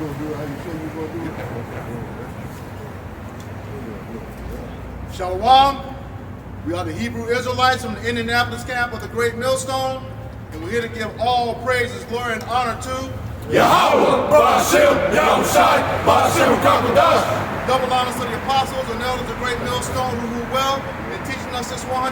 gonna do it how you say you're gonna do it? Shalom. We are the Hebrew Israelites from the Indianapolis Camp of the Great Millstone, and we're here to give all praises, glory, and honor to Yahweh, Ba'ashem, Yahushai, Ba'ashem, Kakodash. double honors to the apostles and elders of the Great Millstone who rule well in teaching us this 100%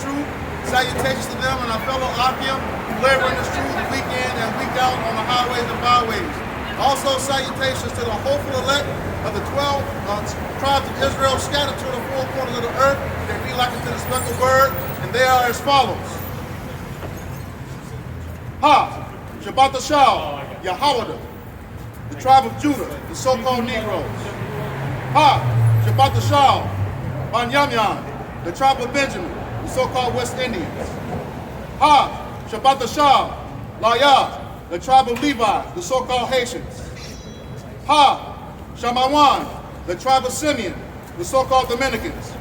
truth. Salutations to them and our fellow Akim who labor in this truth week in and week out on the highways and byways. Also salutations to the hopeful elect of the 12 tribes of Israel scattered to the four corners of the earth. They be like unto the speckled bird, and they are as follows. Ha! Shabbat Shal, Yahawada, the tribe of Judah, the so-called Negroes. Ha! Shabbat Shal, Banyamyan, the tribe of Benjamin, the so-called West Indians. Ha! Shabbat Shal, Layah, the tribe of Levi, the so-called Haitians. Ha! Shamawan, the tribe of Simeon, the so-called Dominicans.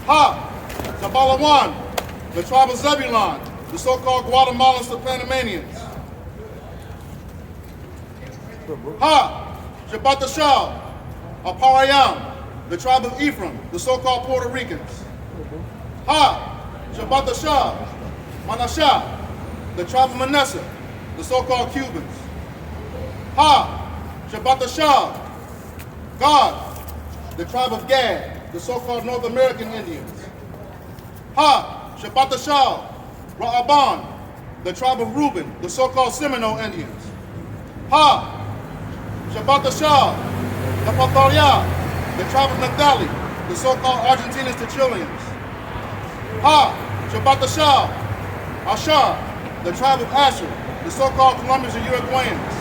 Ha! Zabalawan, the tribe of Zebulon, the so-called Guatemalans, the Panamanians. Ha! Shabbat Shal, Aparayam, the tribe of Ephraim, the so-called Puerto Ricans. Ha! Shabbat Shal, Manasseh, the tribe of Manasseh, the so-called Cubans. Ha! Shabbat Shal, God, the tribe of Gad, the so-called North American Indians. Ha! Shabbat Shal, Ra'aban, the tribe of Reuben, the so-called Seminole Indians. Ha! Shabbat Shal, Napatalia, the tribe of Naphtali, the so-called Argentinians to Chileans. Ha! Shabbat Shal, Ashar, the tribe of Asher, the so-called Colombians and Uruguayans.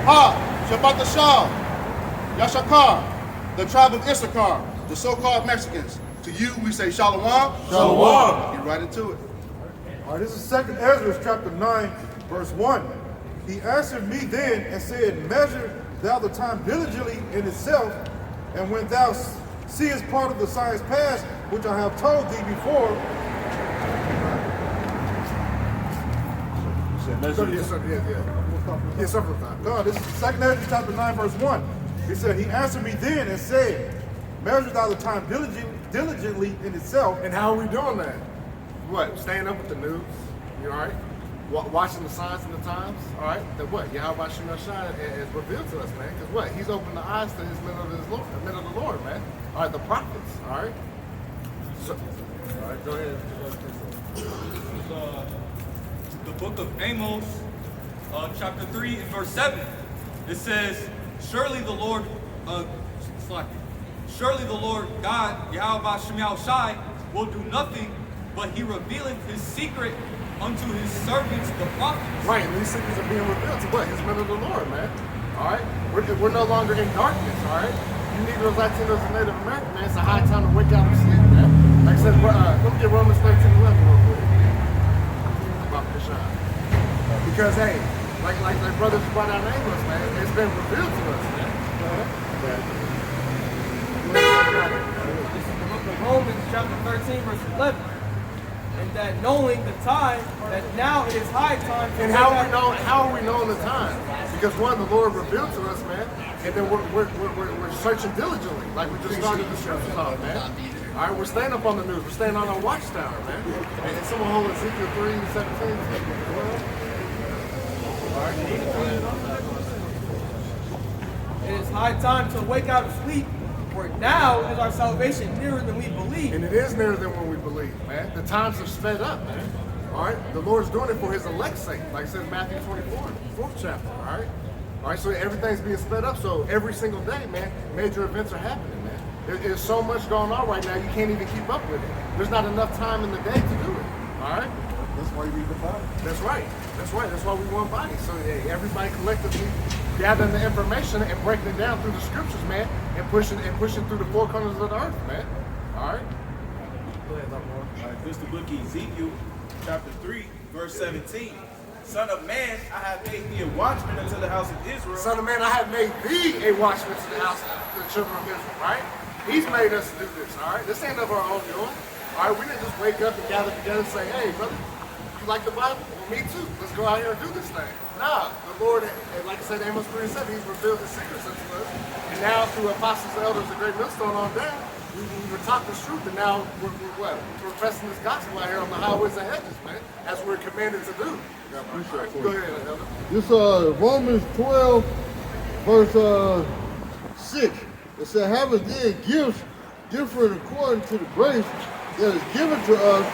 Ha! Shabbat Shal, Yashakar, the tribe of Issachar, the so-called Mexicans. To you, we say Shalom. Shalom. Get right into it. All right, this is 2nd Ezra, chapter 9, verse 1. He answered me then and said, measure thou the time diligently in itself, and when thou seest part of the science past, which I have told thee before. No, this is 2nd Ezra, chapter 9, verse 1. He said, he answered me then and said, measure thou the time diligently in itself. And how are we doing that? What? Staying up with the news? You all right? Watching the signs and the times? All right? That what? Yahweh Shemashai has revealed to us, man. Because what? He's opened the eyes to his men of the Lord, man. All right, the prophets. All right? So, all right, go ahead. The book of Amos, chapter 3 and verse 7. It says, surely the Lord God, Yahweh Shemashai, will do nothing, but he revealeth his secret unto his servants, the prophets. Right, and these secrets are being revealed to what? His men of the Lord, man. All right? We're no longer in darkness, all right? You Negroes, Latinos, and Native Americans, man, it's a high time to wake out of sleep, man. Like I said, let me get Romans 13:11 real quick. About the shine. Because, hey, like brothers brought out Amos, man, it's been revealed to us, man. This is the book of Romans, chapter 13, verse 11. And that knowing the time, that now it is high time. And how are we knowing the time? Because one, the Lord revealed to us, man, and then we're searching diligently, like we just started the scriptures off, man. All right, we're staying up on the news. We're staying on our watchtower, man. And someone hold Ezekiel 3:17. All right. It is high time to wake out of sleep, for now is our salvation nearer than we believe. And it is nearer than what we believe, man. The times have sped up, man. All right? The Lord's doing it for his elect's sake, like it says in Matthew 24, 4th chapter, all right? All right, so everything's being sped up. So every single day, man, major events are happening, man. There's so much going on right now, you can't even keep up with it. There's not enough time in the day to do it, all right? That's why you read the Bible. That's right. That's right. That's why we one body. So hey, everybody collectively gathering the information and breaking it down through the scriptures, man, and pushing through the four corners of the earth, man. All right. Go ahead, Lord. All right, this is the book of Ezekiel, chapter 3, verse 17. Son of man, I have made thee a watchman unto the house of Israel. Son of man, I have made thee a watchman to the house of the children of Israel, right? He's made us do this, all right? This ain't of our own doing. All right, we didn't just wake up and gather together and say, hey, brother, You like the Bible? Well, me too. Let's go out here and do this thing. Nah, the Lord, and like I said, Amos 3:7, He's revealed His secrets unto us. And now through apostles, elders, a great millstone on down, we were taught this truth, and now we're what? We're professing this gospel out here on the highways and hedges, man. That's what we're commanded to do. Go ahead, Elder. This Romans 12, verse 6. It said, having then gifts different according to the grace that is given to us,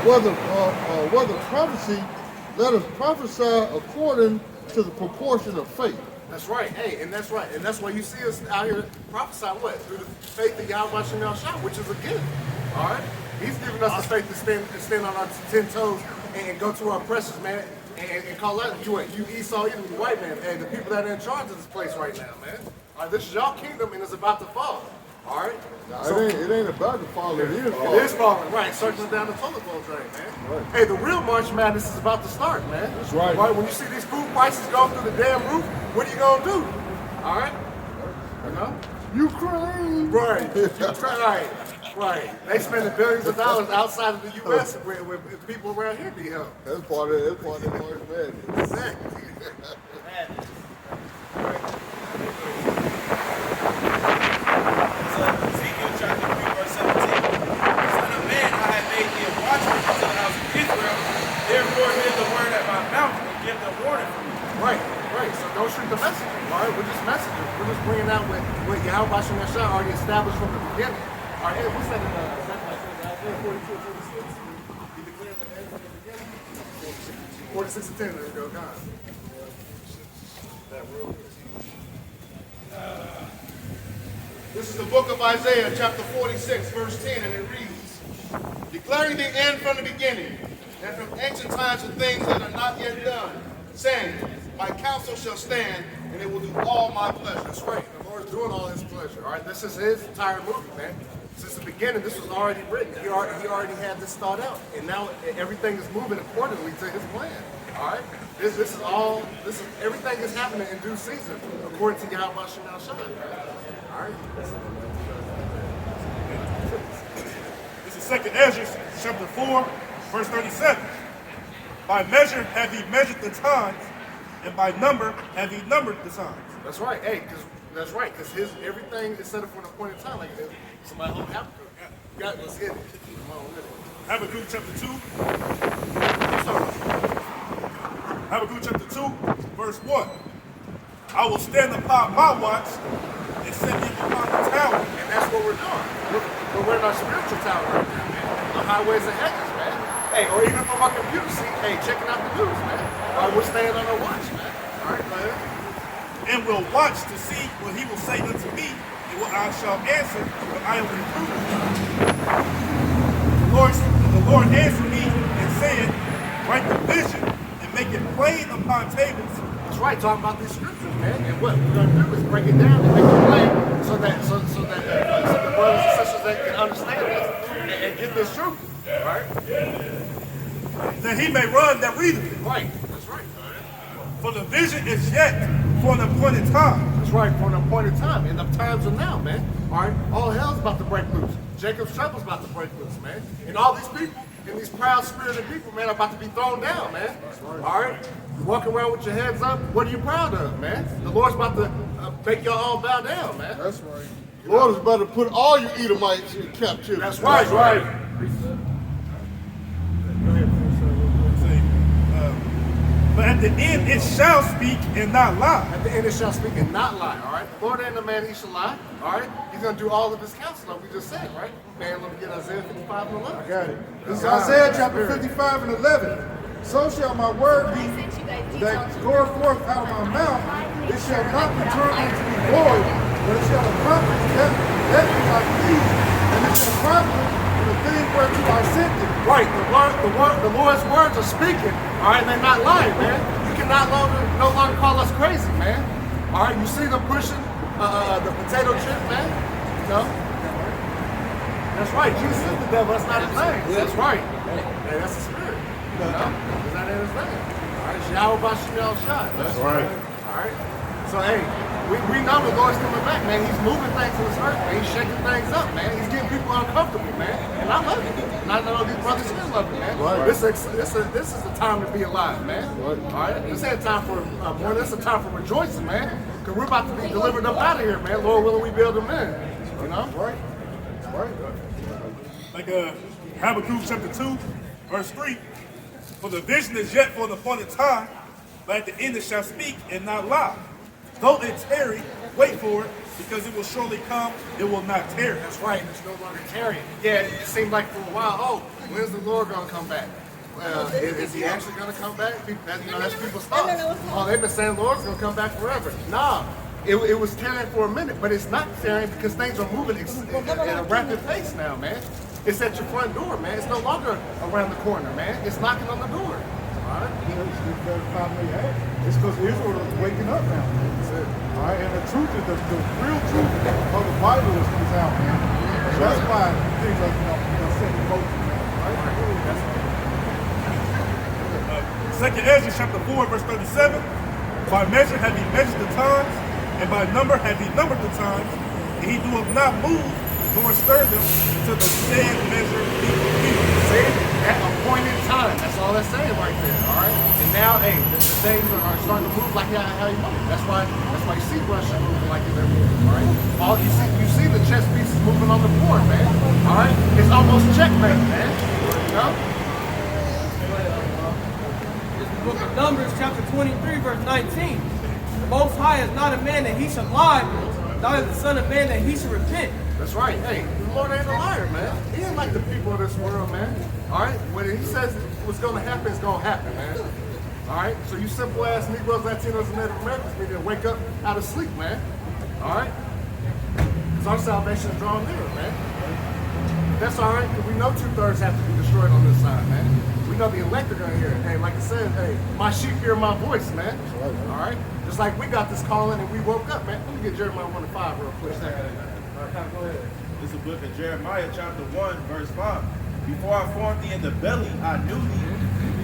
whether prophecy, let us prophesy according to the proportion of faith. That's right. Hey, and that's right. And that's why you see us out here prophesying what? Through the faith of Yahweh Shem Shah, which is a gift. All right? He's given us the faith to stand on our 10 toes and go to our oppressors, man, and call out to it. You Esau, you the white man, and the people that are in charge of this place right now, man. All right, this is y'all kingdom, and it's about to fall. All right? It ain't about to fall, it is falling. It is falling, right. Circling down the toilet bowl drain, man. Right. Hey, the real March Madness is about to start, man. That's right. Right, when you see these food prices go through the damn roof, what are you going to do? All right? You know? Ukraine! Right. Right. They spending billions of dollars outside of the U.S. where people around here need help. That's part of March Madness. Exactly. Ezekiel chapter 3, verse 17. Son of man, I have made thee a watchman unto the house of Israel. Therefore hear the word at my mouth and give them warning from me. Right. So don't shoot the messenger. All right, we're just messengers. We're just bringing out what Yahweh Shem Shah already established from the beginning. All right, what's that in Isaiah 42 and 46? He declared the end from the beginning. 46 and 10, there we go, God. This is the book of Isaiah, chapter 46, verse 10, and it reads, declaring the end from the beginning, and from ancient times of things that are not yet done, saying, my counsel shall stand, and it will do all my pleasure. That's right. The Lord's doing all His pleasure. All right, this is His entire movie, man. Since the beginning, this was already written. He already had this thought out, and now everything is moving accordingly to His plan. All right, this is everything is happening in due season according to Yahweh Shem Shah. All right. This is 2nd Ezra, chapter 4, verse 37. By measure have He measured the times, and by number have He numbered the times. That's right. Hey, that's right. Because everything is set up for an appointed time. Like somebody hold Habakkuk. Yeah, let's hit it. Come on, hit it. Habakkuk chapter 2. Habakkuk chapter 2, verse 1. I will stand upon my watch and set him upon the tower. And that's what we're doing. We're in our spiritual tower right now, man. The highways and hedges, man. Hey, or even from our computer seat, hey, checking out the news, man. All right, we're staying on our watch, man. All right, go ahead. And will watch to see what he will say unto me, and what I shall answer when I am reproved. The Lord answered me and said, write the vision and make it plain upon tables. That's right, talking about these scriptures, man. And what we're going to do is break it down and make it plain so that the brothers and sisters that can understand this and get this truth. All right? That he may run that readeth it. Right, that's right. For the vision is yet for an appointed time. That's right, for an appointed time. And the times are now, man. All right? All hell's about to break loose. Jacob's trouble's about to break loose, man. And all these people, and these proud spirited people, man, are about to be thrown down, man. All right? You're walking around with your heads up. What are you proud of, man? The Lord's about to make y'all all bow down, man. That's right. The Lord is about to put all you Edomites in captivity. That's right. That's right. But at the end it shall speak and not lie. At the end it shall speak and not lie, all right? The Lord ain't a man he shall lie, all right? He's going to do all of his counsel, like we just said, right? Man, let me get Isaiah 55 and 11. I got it. This is Isaiah chapter 55 and 11. So shall my word be that goeth forth out of my mouth. It shall not return unto me void, but it shall accomplish that which I please, and it shall prosper in the thing whereto I sent it. Right, the Lord's words are speaking, all right, and they're not lying, man. You cannot no longer call us crazy, man. All right, you see them pushing the potato chip, man? No? That's right, Jesus is the devil, that's not his name. That's right. Hey, that's the spirit. You know? That's not in his name. All right, it's Yahweh Shem Shah. That's right. All right. So, hey, we know the Lord's coming back, man. He's moving things in this earth, man. He's shaking things up, man. He's getting people uncomfortable, man. And I love it. And I know these brothers still love it, man. Right. This is the time to be alive, man. Right. All right? This ain't time for mourning. This is a time for rejoicing, man. Because we're about to be delivered up out of here, man. Lord willing, we build them in. You know? Right. Right. Like Habakkuk chapter 2, verse 3. For the vision is yet for the appointed time, but at the end it shall speak and not lie. Though it tarry, wait for it, because it will surely come, it will not tarry. That's right. It's no longer tarrying. Yeah, it seemed like for a while, oh, when's the Lord going to come back? Is he actually going to come back? That's people's thoughts. Oh, they've been saying the Lord's going to come back forever. Nah. It was tarrying for a minute, but it's not tarrying because things are moving at a rapid pace now, man. It's at your front door, man. It's no longer around the corner, man. It's knocking on the door. All right? It's because Israel is waking up now. All right? And the truth is, the real truth of the Bible is out, man. So that's why things are set in motion, man. Second Ezra chapter 4, verse 37. By measure have he measured the times, and by number have he numbered the times, and he doeth not move nor stir them until the said measure be fulfilled. See, at appointed time. That's all that's saying right there. All right. And now, hey, the things are starting to move like how you want it. That's why you see Russia moving like they're moving. All right. All you see the chess pieces moving on the board, man. All right. It's almost checkmate, man. You know. It's the book of Numbers, chapter 23, verse 19. The Most High is not a man that he should lie, neither the Son of Man that he should repent. That's right. Hey, the Lord ain't a liar, man. He ain't like the people of this world, man. All right? When he says what's going to happen, it's going to happen, man. All right? So you simple-ass Negroes, Latinos, and Native Americans need to wake up out of sleep, man. All right? Because our salvation is drawn near, man. That's all right, because we know 2/3 have to be destroyed on this side, man. We know the elect are going to hear it. Hey, like I said, hey, my sheep hear my voice, man. All right? Just like we got this calling and we woke up, man. Let me get Jeremiah 1:5 real quick. This is the book of Jeremiah, chapter 1, verse 5. Before I formed thee in the belly, I knew thee.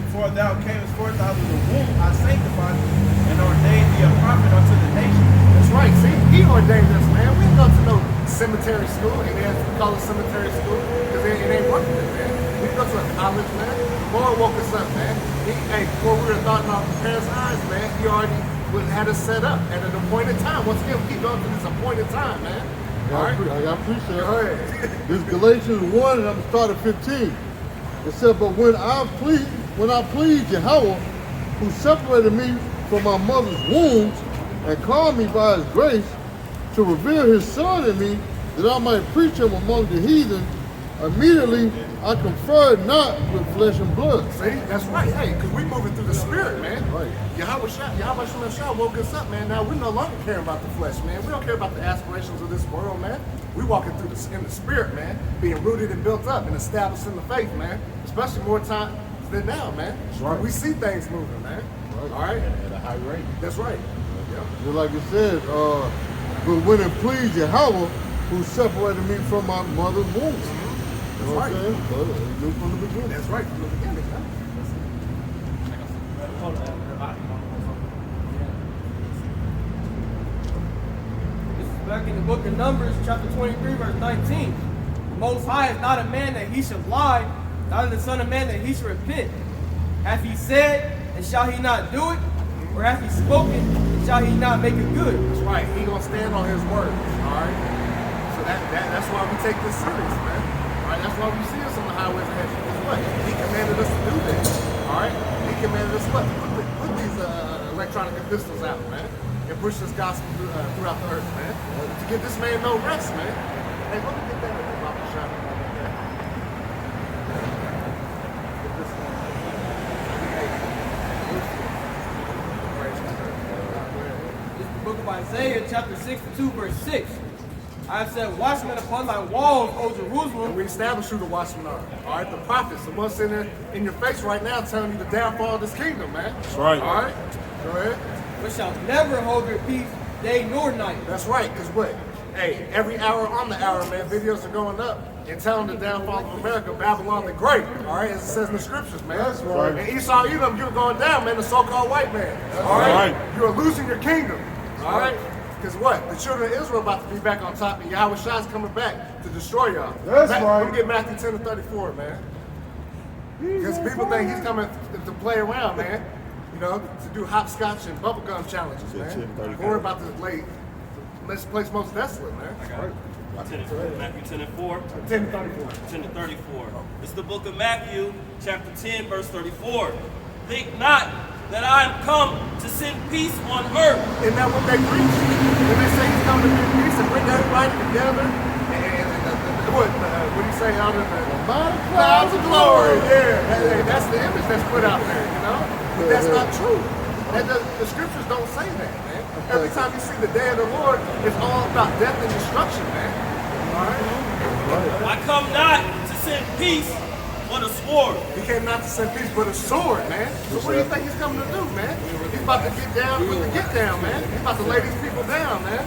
Before thou camest forth out of the womb, I sanctified thee and ordained thee a prophet unto the nation. That's right. See, he ordained us, man. We didn't go to no cemetery school, and they have to call it cemetery school because it ain't working, man. We go to a college, man. The Lord woke us up, man. Before we were thought in our parents' eyes, man, he already had us set up at an appointed time. Once again, we keep going to this appointed time, man. All right? I appreciate it. Go ahead. This is Galatians 1, and I'm starting 15. It said, but when I pleased Yahweh, who separated me from my mother's womb and called me by his grace to reveal his son in me, that I might preach him among the heathen, immediately I conferred not with flesh and blood. See, that's right. Hey, because we moving through the spirit, man. Right. Yahweh Shah woke us up, man. Now we no longer care about the flesh, man. We don't care about the aspirations of this world, man. We walking through in the spirit, man. Being rooted and built up and established in the faith, man. Especially more time than now, man. Right. We see things moving, man. Right. All right? At a high rate. That's right. Yeah. Just like it said, but when it pleased Yahweh, who separated me from my mother's womb. You know what I'm saying? But it knew from the beginning. That's right, from the beginning, man. This is back in the book of Numbers, chapter 23, verse 19. The Most High is not a man that he should lie, neither the Son of Man that he should repent. Hath he said, and shall he not do it? Or hath he spoken, and shall he not make it good? That's right. He gonna stand on his words. All right. So that's why we take this serious, man. All right. That's why we see us on the highways and hedges. Guess what? He commanded us to do this. All right. He commanded us what? Put these electronic pistols out, man, and push this gospel throughout the earth, man. To give this man no rest, man. Hey, let me get that about the shop. Book of Isaiah, chapter 62, verse 6. I have set watchmen upon thy walls, O Jerusalem. And we establish who the watchmen are. All right, the prophets, the ones sitting there in your face right now telling you the downfall of this kingdom, man. That's right. All right, go ahead. But shall never hold your peace day nor night. That's right, because what? Hey, every hour on the hour, man, videos are going up and telling the downfall of America, Babylon the Great. All right, as it says in the scriptures, man. That's right. And Esau, Edom, you're going down, man, the so-called white man. All right? You are losing your kingdom. All right? Because what? The children of Israel about to be back on top, and Yahweh Shai's coming back to destroy y'all. That's right. Let me get Matthew 10 to 34, man. Because people think he's coming to play around, man. You know, to do hopscotch and bubblegum challenges, man. Don't worry about this late. This place most desolate, man. Matthew 10 and 4. 10 to 34. 10 to 34. It's the book of Matthew, chapter 10, verse 34. Think not that I am come to send peace on earth. Isn't that what they preach? When they say he's coming to bring peace and bring everybody together, and what do you say out of the clouds of glory? Yeah, that's the image that's put out there, you know? But that's not true. The scriptures don't say that, man. Every time you see the day of the Lord, it's all about death and destruction, man. All right? I come not to send peace, but a sword. He came not to send peace, but a sword, man. So what do you think he's coming to do, man? He's about to get down with the get down, man. He's about to lay these people down, man.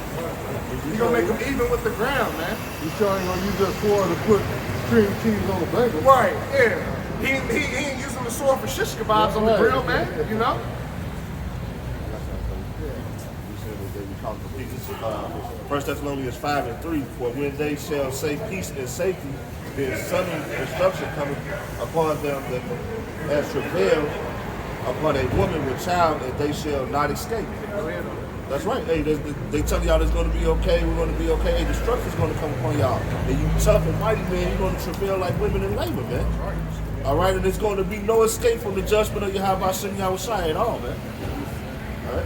He's gonna make them even with the ground, man. You sure ain't gonna use that sword to put cream cheese on the bagel? Right, yeah. He ain't using the sword for shish kebabs on the grill, man, you know? First Thessalonians 5 and 3, for when they shall say peace and safety, then sudden destruction cometh upon them that as travail upon a woman with child, and they shall not escape. That's right. Hey, they tell y'all it's going to be okay, we're going to be okay. Hey, destruction's going to come upon y'all. And you tough and mighty, man, you're going to travail like women in labor, man. All right, and there's going to be no escape from the judgment of Yahweh Hashem Yahweh Shai at all, man. All right.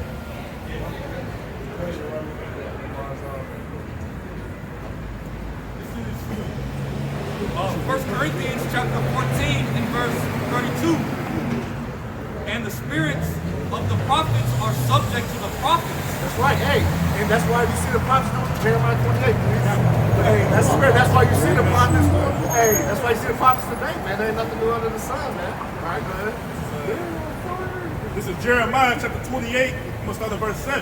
First Corinthians chapter 14 and verse 32. And the spirits of the prophets are subject to the prophets. That's right, hey. And that's why you see the prophets doing Jeremiah 28. Hey, that's the spirit. That's why you see the prophets. Hey, that's why you see the prophets today, man. There ain't nothing new under the sun, man. All right, go ahead. This is Jeremiah chapter 28. I'm going to start at verse 7.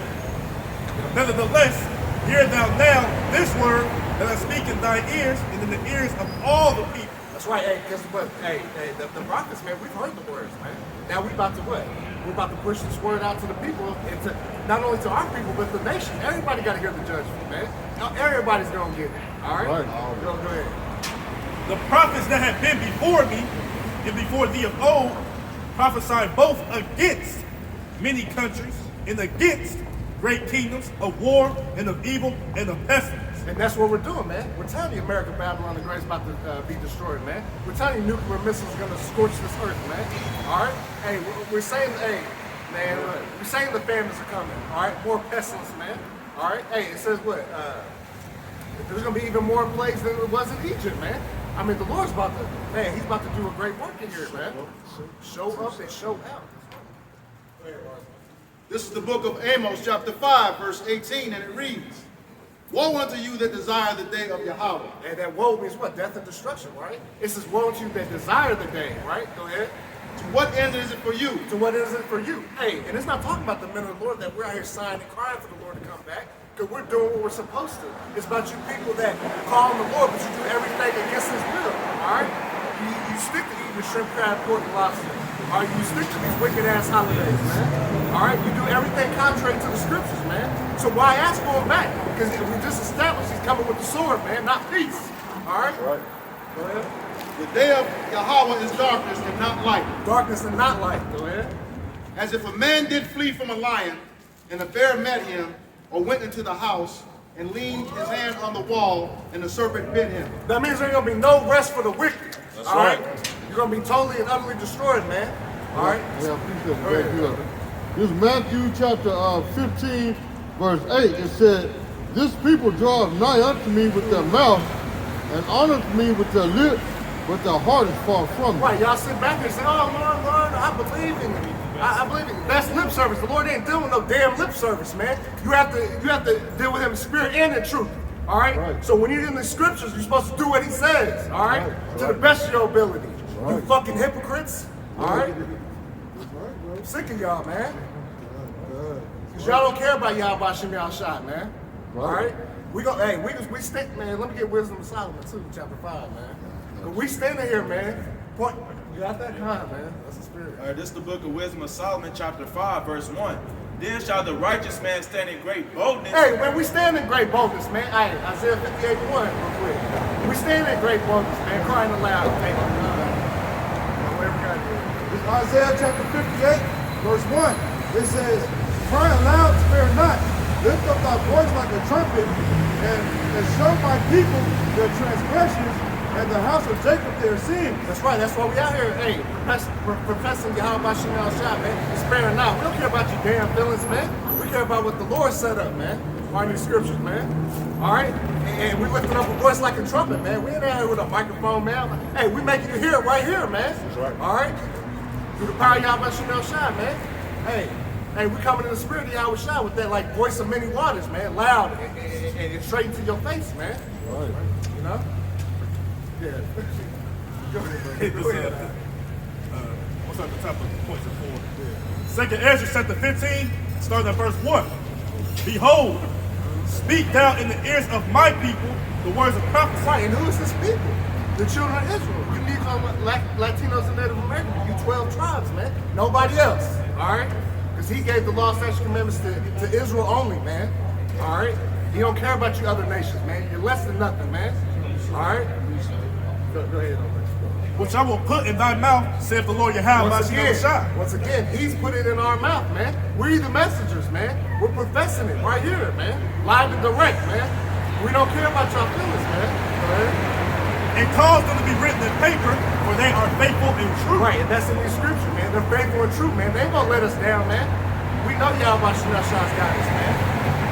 Nevertheless, hear thou now this word that I speak in thy ears and in the ears of all the people. That's right, hey, because the prophets, man, we've heard the words, man. Now we about to what? We're about to push this word out to the people, and to not only to our people, but the nation. Everybody got to hear the judgment, man. Now, everybody's going to get it, all right? Go ahead. The prophets that have been before me and before thee of old prophesied both against many countries and against great kingdoms of war and of evil and of pestilence. And that's what we're doing, man. We're telling you America, Babylon the Great is about to be destroyed, man. We're telling you nuclear missiles are going to scorch this earth, man. All right? Hey, we're saying, hey, man, look, we're saying the famines are coming, all right? More pestilence, man. All right? Hey, it says what? There's going to be even more plagues than it was in Egypt, man. I mean, the Lord's about to, man, he's about to do a great work in here, man. Show up and show out. This is the book of Amos, chapter 5, verse 18, and it reads, woe unto you that desire the day of Yahweh. And that woe means what? Death and destruction, right? It says woe to you that desire the day, right? Go ahead. To what end is it for you? To what is it for you? Hey, and it's not talking about the men of the Lord that we're out here sighing and crying for the Lord to come back, because we're doing what we're supposed to. It's about you people that call on the Lord, but you do everything against his will, all right? You stick to eating shrimp, crab, pork, and lobster. All right, you stick to these wicked-ass holidays, man. All right, you do everything contrary to the scriptures, man. So why ask for him back? Because we just established he's coming with the sword, man, not peace. All right? Right. Go ahead. The day of Yahweh is darkness and not light. Darkness and not light. Go ahead. As if a man did flee from a lion, and a bear met him, or went into the house, and leaned his hand on the wall, and the serpent bit him. That means there ain't gonna be no rest for the wicked. That's all right. You're gonna be totally and utterly destroyed, man. All right? Yeah, appreciate it. Good. This is Matthew chapter 15, verse 8. It said, this people draweth nigh unto me with their mouth, and honoreth me with their lips, but their heart is far from me. Right, y'all sit back and say, oh, Lord, I believe in you. I believe in you. That's lip service. The Lord ain't dealing with no damn lip service, man. You have to deal with him in spirit and in truth. All right? So when you're in the scriptures, you're supposed to do what he says, all right? To the best of your ability. You fucking hypocrites. All right? I'm sick of y'all, man. Because y'all don't care about y'all Bashim y'all shot, man. All right? We stick, man. Let me get Wisdom of Solomon too, chapter 5, man. Because we standing here, man. Point. You got that? Huh, man. That's the spirit. All right, this is the book of Wisdom of Solomon, chapter 5, verse 1. Then shall the righteous man stand in great boldness. Hey, man, we stand in great boldness, man. Hey, Isaiah 58:1, real quick. We stand in great boldness, man, crying aloud. Hey, whatever we got here. It's Isaiah chapter 58, verse 1. It says, cry aloud, spare not. Lift up thy voice like a trumpet, and show my people their transgressions, and the house of Jacob their sins. That's right. That's why we out here, hey, professing Yahweh Shem El Shai, man. Sparing not. We don't care about your damn feelings, man. We care about what the Lord set up, man. All these scriptures, man. All right? And we lifting up a voice like a trumpet, man. We ain't out here with a microphone, man. Hey, we making you hear it right here, man. That's right. All right? Through the power of Yahweh Shem El Shai, man. Hey, we coming in the spirit of Yahweh Shai with that, like, voice of many waters, man. Loud and straight into your face, man. Right. You know? Yeah. Go ahead, bro. Go ahead. What's at the top of the points of 4? Second Ezra chapter 15, starting at verse 1. Behold, speak thou in the ears of my people the words of prophecy. Right, and who is this people? The children of Israel. You need Latinos and Native Americans. You 12 tribes, man. Nobody else. All right? Because he gave the law, statutes, commandments to Israel only, man. All right? He don't care about you other nations, man. You're less than nothing, man. All right? Go ahead, Which I will put in thy mouth, saith the Lord Yahweh. Once again, he's put it in our mouth, man. We're the messengers, man. We're professing it right here, man. Live and direct, man. We don't care about your feelings, man. Go ahead. And cause them to be written in paper, for they are faithful and true. Right, and that's in the scripture, man. They're faithful and true, man. They ain't gonna let us down, man. We know Yahweh Shem El Shai's got us, man.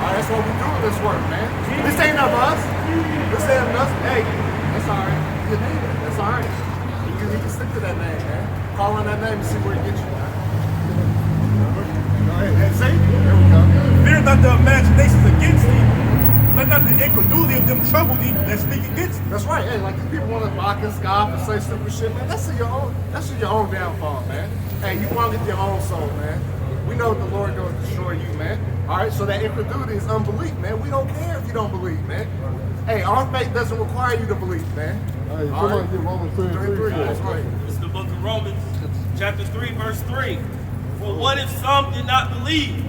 All right, that's what we do with this work, man. This ain't of us. This ain't of us. Hey, that's all right. Your name, that's all right. You can stick to that name, man. Call on that name and see where it gets you, man. Go ahead. And see? There we go. Fear not the imaginations against thee. Let not the incredulity of them trouble thee that speak against thee. That's right. Hey, like these people want to mock and scoff and say stupid shit, man. That's your own downfall, man. Hey, you want to get your own soul, man. We know the Lord going to destroy you, man. All right, so that incredulity is unbelief, man. We don't care if you don't believe, man. Hey, our faith doesn't require you to believe, man. Hey, all somebody get Romans 3:3. That's right. It's the book of Romans, chapter 3, verse 3. For what if some did not believe?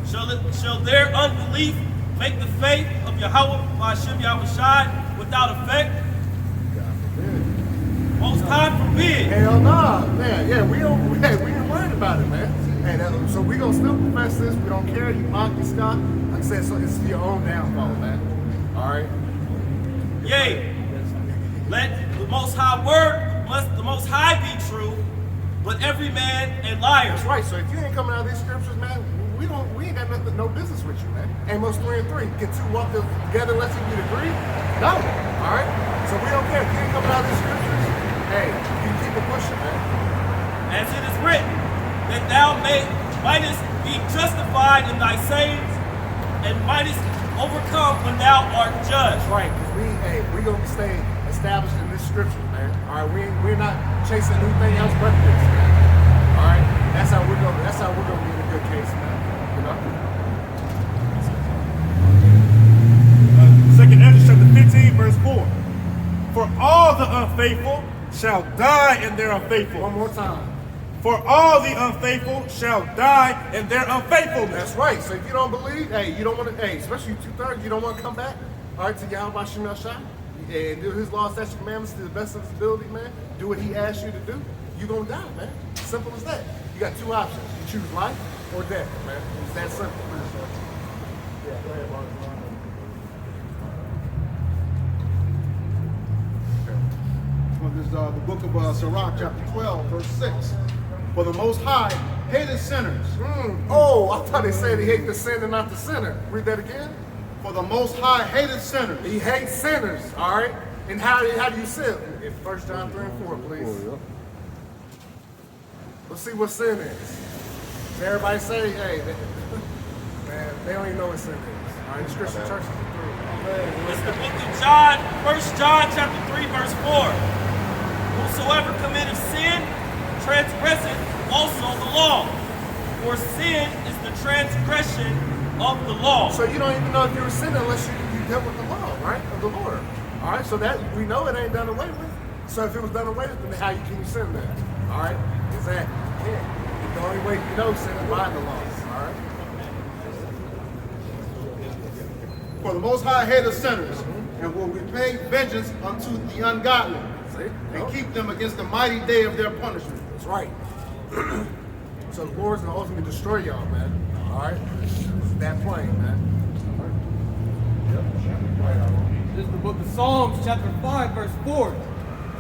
Shall their unbelief make the faith of Yahweh by Shem Yahweh Shai without effect? Most High forbid. Hell nah, man. Yeah, we ain't worried about it, man. And so we gonna still profess this. We don't care. You mock, you scoff. Like I said, so it's your own downfall, man. All right. Yea, let the Most High word must the Most High be true, but every man a liar. That's right. So if you ain't coming out of these scriptures, man, we ain't got no business with you, man. Amos 3:3. Can two walk together unless you agree? No. All right. So we don't care if you ain't coming out of these scriptures. Hey, you keep it pushing, man. As it is written, that thou mightest be justified in thy sayings, and mightest overcome when thou art judged. That's right, because we gonna stay established in this scripture, man. All right, we're not chasing anything else but this, man. All right, that's how we're gonna be in a good case, man. You know. Second Ezra chapter 15, verse 4. For all the unfaithful shall die in their unfaithfulness. One more time. For all the unfaithful shall die in their unfaithfulness. That's right. So if you don't believe, hey, you don't want to, hey, especially 2/3, you don't want to come back, all right, to Yahweh Shem El Shai and do his law, statutes, commandments to the best of his ability, man. Do what he asks you to do. You're going to die, man. Simple as that. You got two options. You choose life or death, man. It's that simple. Yeah, go ahead, Mark. This is the book of Sirach, chapter 12, verse 6. For the Most High hated sinners. Oh, I thought they said he hated the sin and not the sinner. Read that again. For the Most High hated sinners. He hates sinners, all right? And how do you sin? In 1 John 3 and 4, please. Oh, yeah. Let's see what sin is. Everybody say, hey, man, they don't even know what sin is. All right, the Christian church is through. It's the book of John, 1 John chapter 3, verse 4. Whosoever committeth sin, transgresseth also the law. For sin is the transgression of the law. So you don't even know if you're a sinner unless you dealt with the law, right, of the Lord. All right, so that we know it ain't done away with. So if it was done away with, then how can you sin then? All right, exactly. Yeah. The only way you know sin is by the laws. All right. For the Most High hateth sinners, and will repay vengeance unto the ungodly, and keep them against the mighty day of their punishment. That's right. So the Lord's gonna ultimately destroy y'all, man. All right? It's that plain, man. This is the book of Psalms, chapter 5, verse 4.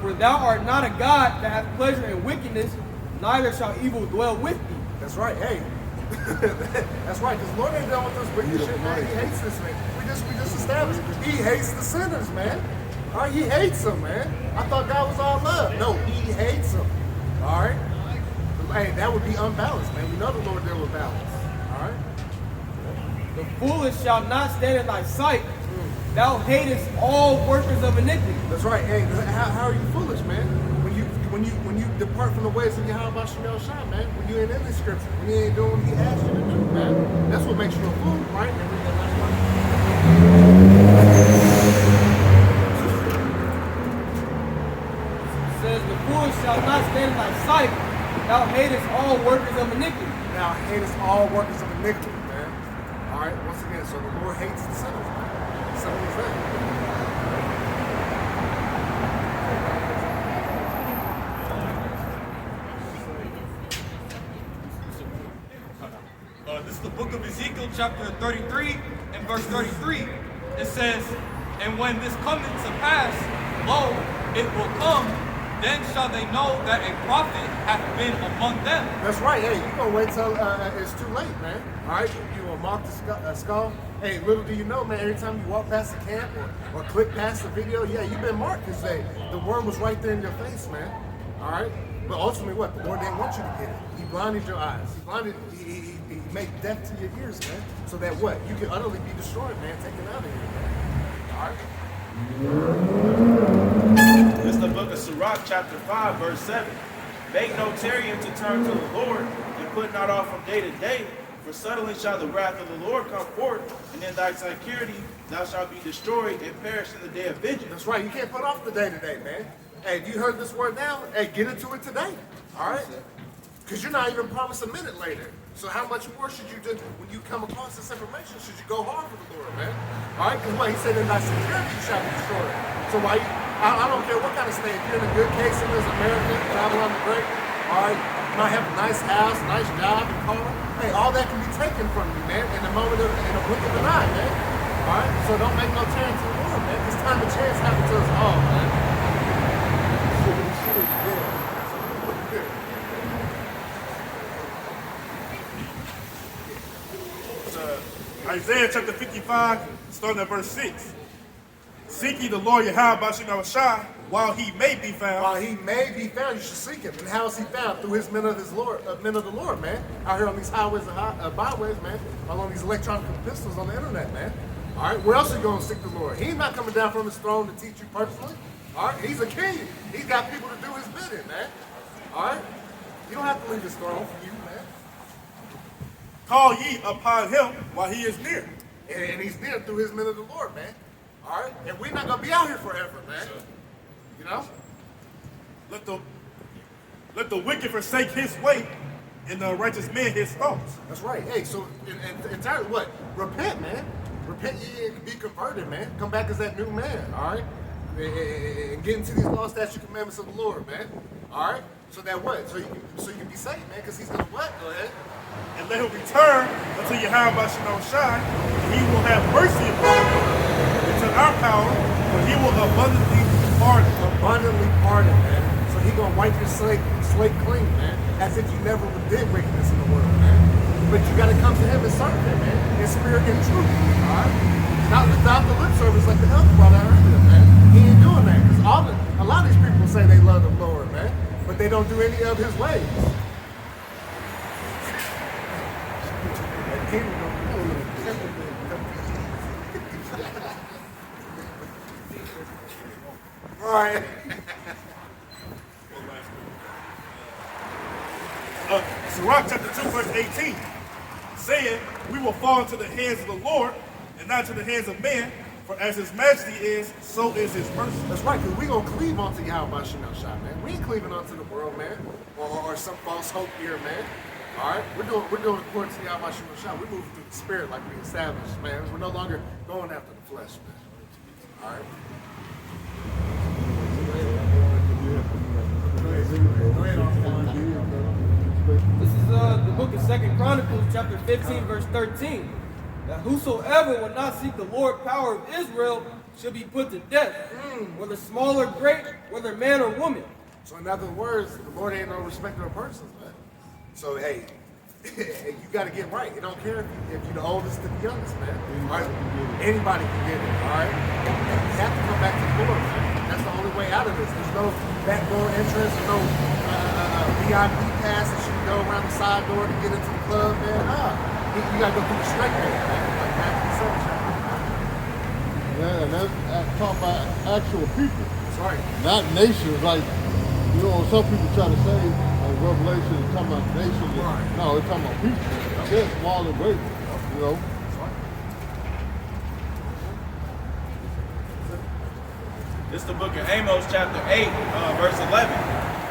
For thou art not a God that hath pleasure in wickedness, neither shall evil dwell with thee. That's right. Hey, that's right. Because Lord ain't done with this wicked shit, man. He hates this, man. We just established. He hates the sinners, man. All right, he hates them, man. I thought God was all love. No, he hates them. All right. Hey, that would be unbalanced, man. We know the Lord there with balance. All right. The foolish shall not stand in thy sight. Thou hatest all workers of iniquity. That's right. Hey, how are you foolish, man? When you depart from the ways of Yahweh Shemel Shah, man. When you ain't in the scripture, when you ain't doing what he asked you to do, man. That's what makes you a fool, right? It says, the foolish shall not stand in thy sight. Thou hatest all workers of iniquity. Thou hatest all workers of iniquity, man. All right. Once again, so the Lord hates the sinners, man. Simple as that. This is the book of Ezekiel, chapter 33, and verse 33. It says, and when this cometh to pass, lo, it will come, then shall they know that a prophet hath been among them. That's right. Hey, you gonna wait till it's too late, man. All right, you gonna mark the skull. Hey, little do you know, man. Every time you walk past the camp or click past the video, yeah, you've been marked this day. The word was right there in your face, man. All right, but ultimately, what the Lord didn't want you to get it. He blinded your eyes. He made deaf to your ears, man. So that what you can utterly be destroyed, man. Taken out of here, man. All right. This is the book of Sirach, chapter 5, verse 7. Make no tarrying to turn to the Lord, and put not off from day to day, for suddenly shall the wrath of the Lord come forth, and in thy security thou shalt be destroyed and perish in the day of vengeance. That's right. You can't put off the day to day, man. Hey, if you heard this word now, hey, get into it today. All right? Because you're not even promised a minute later. So how much more should you do when you come across this information? Should you go hard for the Lord, man? All right? Because what he said in thy security you shall be destroyed. So why you, I don't care what kind of state. If you're in a good case in this American, Babylon the Great, all right, you might have a nice house, nice job, and car. Hey, all that can be taken from you, man, in a moment, in a blink of an eye, man. All right? So don't make no chance to the Lord, man. Because time and chance happen to us all, man. Isaiah chapter 55, starting at verse 6. Seek ye the Lord Yahweh Bashim Shai while he may be found. While he may be found, you should seek him. And how is he found? Through his men of the Lord, man. Out here on these highways and byways, man. Along these electronic pistols on the internet, man. All right, where else are you going to seek the Lord? He's not coming down from his throne to teach you personally. All right, he's a king. He's got people to do his bidding, man. All right, you don't have to leave his throne for you, man. Call ye upon him while he is near. And he's near through his men of the Lord, man. All right, and we're not going to be out here forever, man. You know? Let the wicked forsake his way, and the righteous man his thoughts. That's right. Hey, so entirely what? Repent, man. Repent ye and be converted, man. Come back as that new man, all right? And get into these law, statute, commandments of the Lord, man. All right? So that what? So you can be saved, man, because he's going to what? Go ahead. And let him return unto Yahweh Bashim Shai, and he will have mercy upon him, into our power, for he will abundantly pardon. Abundantly pardon, man. So he going to wipe your slate clean, man, as if you never did wickedness in the world, man. But you got to come to him and serve him, man, in spirit and truth, all right? Not without the lip service like the elder brother earlier, man. He ain't doing that, because a lot of these people say they love the Lord, man, but they don't do any of his ways. All right. Sirach chapter 2, verse 18, saying, we will fall into the hands of the Lord, and not to the hands of man, for as his majesty is, so is his mercy. That's right, because we're going to cleave onto Yahweh Shemel Shai, man. We ain't cleaving onto the world, man, or some false hope here, man. All right, we're doing according to the Yahweh Shah. We're moving through the spirit like we established, man. We're no longer going after the flesh, man. All right. This is the book of 2 Chronicles, chapter 15, verse 13. That whosoever will not seek the Lord power of Israel shall be put to death, whether small or great, whether man or woman. So in other words, the Lord ain't no respecter of persons, man. So hey, you got to get right. It don't care if you're the oldest to the youngest, man. All right? Anybody can get it. All right. You have to come back to the Lord, man. That's the only way out of this. There's no backdoor entrance, no VIP pass that you can go around the side door to get into the club, man. Nah, you got to go through the straight way, man. Like Matthew 7. Yeah, and that's talking about actual people. That's right. Not nations like, you know, some people try to say Revelation is talking about nations. Right. No, it's talking about people. Yeah, small and great, you know. This is the book of Amos, chapter 8, verse 11.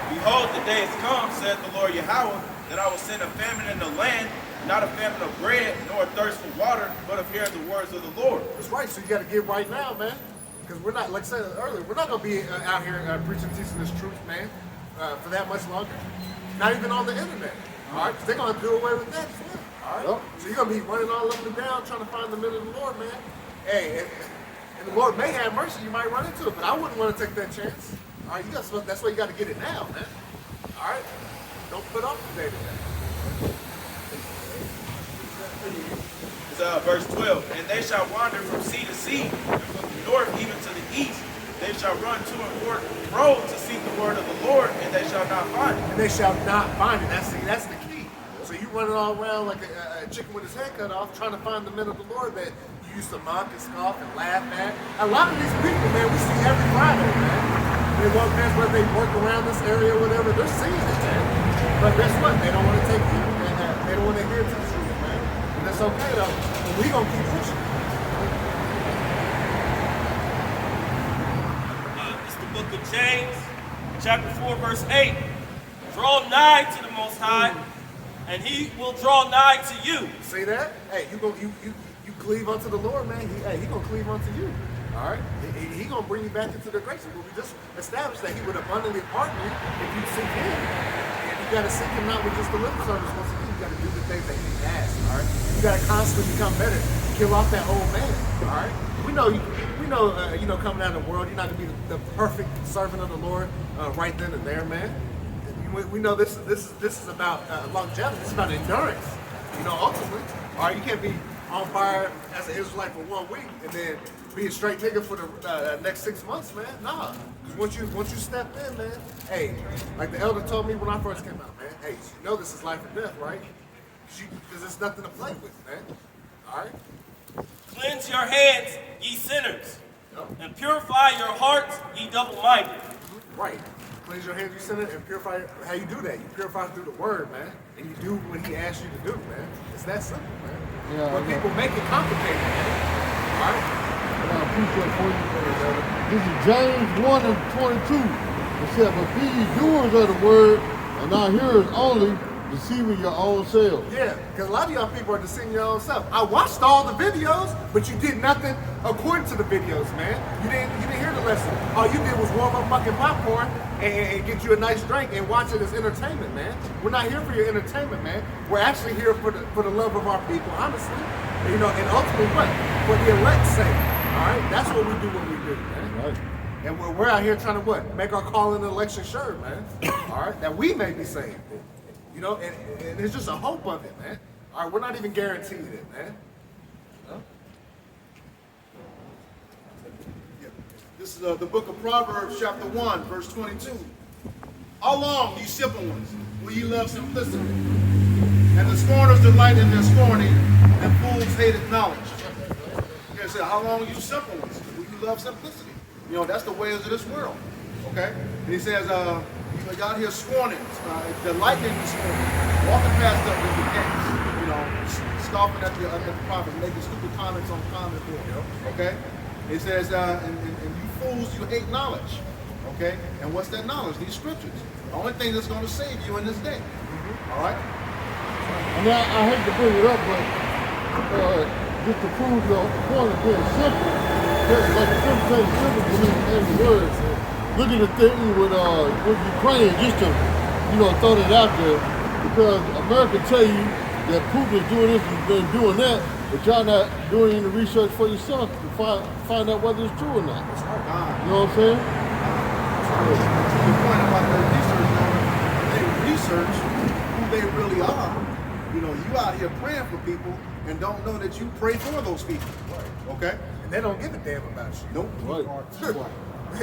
Behold, the day is come, saith the Lord Yahweh, that I will send a famine in the land, not a famine of bread, nor a thirst for water, but of hearing the words of the Lord. That's right. So you got to get right now, man. Because we're not, like I said earlier, we're not going to be out here preaching and teaching this truth, man, for that much longer. Not even on the internet. All right? Because they're going to do away with that as well. All right? Yep. So you're going to be running all up and down trying to find the middle of the Lord, man. Hey, and the Lord may have mercy. You might run into it, but I wouldn't want to take that chance. All right? That's why you got to get it now, man. All right? Don't put off the day to day. It's verse 12. And they shall wander from sea to sea, and from the north even to the east. They shall run to and fro to seek the word of the Lord, and they shall not find it. And they shall not find it. That's the key. So you running all around like a chicken with his head cut off, trying to find the men of the Lord that you used to mock and scoff and laugh at. A lot of these people, man, we see every Friday, man. They walk past where they work around this area or whatever, they're seeing it, man. But guess what? They don't want to take heed. They don't want to hear to the truth, man. And that's okay, though. But we going to keep pushing. It's the book of James, chapter 4, verse 8. Draw nigh to the Most High, and he will draw nigh to you. See that? Hey, you cleave unto the Lord, man. He gonna cleave unto you. All right? He gonna bring you back into the grace. But we just established that he would abundantly pardon you if you seek him. And you gotta seek him not with just the lip service. Once again, you gotta do the things that he asks. All right? You gotta constantly become better. Kill off that old man. All right? We know, coming out of the world, you're not gonna be the perfect servant of the Lord right then and there, man. We know this is about longevity. It's about endurance. Ultimately, all right, you can't be on fire as an Israelite for 1 week and then be a straight nigga for the next 6 months, man. Nah, because once you step in, man. Hey, like the elder told me when I first came out, man. Hey, you know this is life or death, right? Because there's nothing to play with, man. All right. Cleanse your hands, ye sinners, and purify your hearts, ye double-minded. Right. Cleanse your hands, you sinner, and purify. How you do that? You purify through the word, man. And you do what he asks you to do, man. It's that simple, man. Yeah, but people make it complicated, man. All right? I appreciate for you, brother. This is James 1 and 22. It said, but be ye doers of the word, and not hearers only, deceiving your own selves. Yeah, because a lot of y'all people are deceiving your own self. I watched all the videos, but you did nothing according to the videos, man. You didn't hear the lesson. All you did was warm up fucking popcorn and get you a nice drink and watch it as entertainment, man. We're not here for your entertainment, man. We're actually here for the love of our people, honestly. And ultimately what? For the elect's sake. All right? That's what we do when we do, man. Right. And we're out here trying to what? Make our call in the election sure, man. All right? That we may be saved. And it's just a hope of it, man. All right, we're not even guaranteed it, man. This is the book of Proverbs, chapter 1, verse 22. How long, ye simple ones, will ye love simplicity? And the scorners delight in their scorning, and fools hated knowledge. Here it says, how long, you simple ones, will you love simplicity? That's the ways of this world. Okay? And he says, you're out here scorning, delighting in the scorning, walking past up with your gangs, scoffing at the prophets, making stupid comments on comment board. Okay? He says, and you fools, you hate knowledge. Okay? And what's that knowledge? These scriptures. The only thing that's going to save you in this day. All right? I mean, I hate to bring it up, but just to prove the point of being simple, just like the simple in the words. Look at the thing with Ukraine, just to throw that out there, because America tell you that Putin is doing this and been doing that, but y'all not doing any research for yourself to find out whether it's true or not. That's right. You know what I'm saying? The point about their research, they research who they really are. You out here praying for people and don't know that you pray for those people. Right. Okay? And they don't give a damn about you. Nope. Right.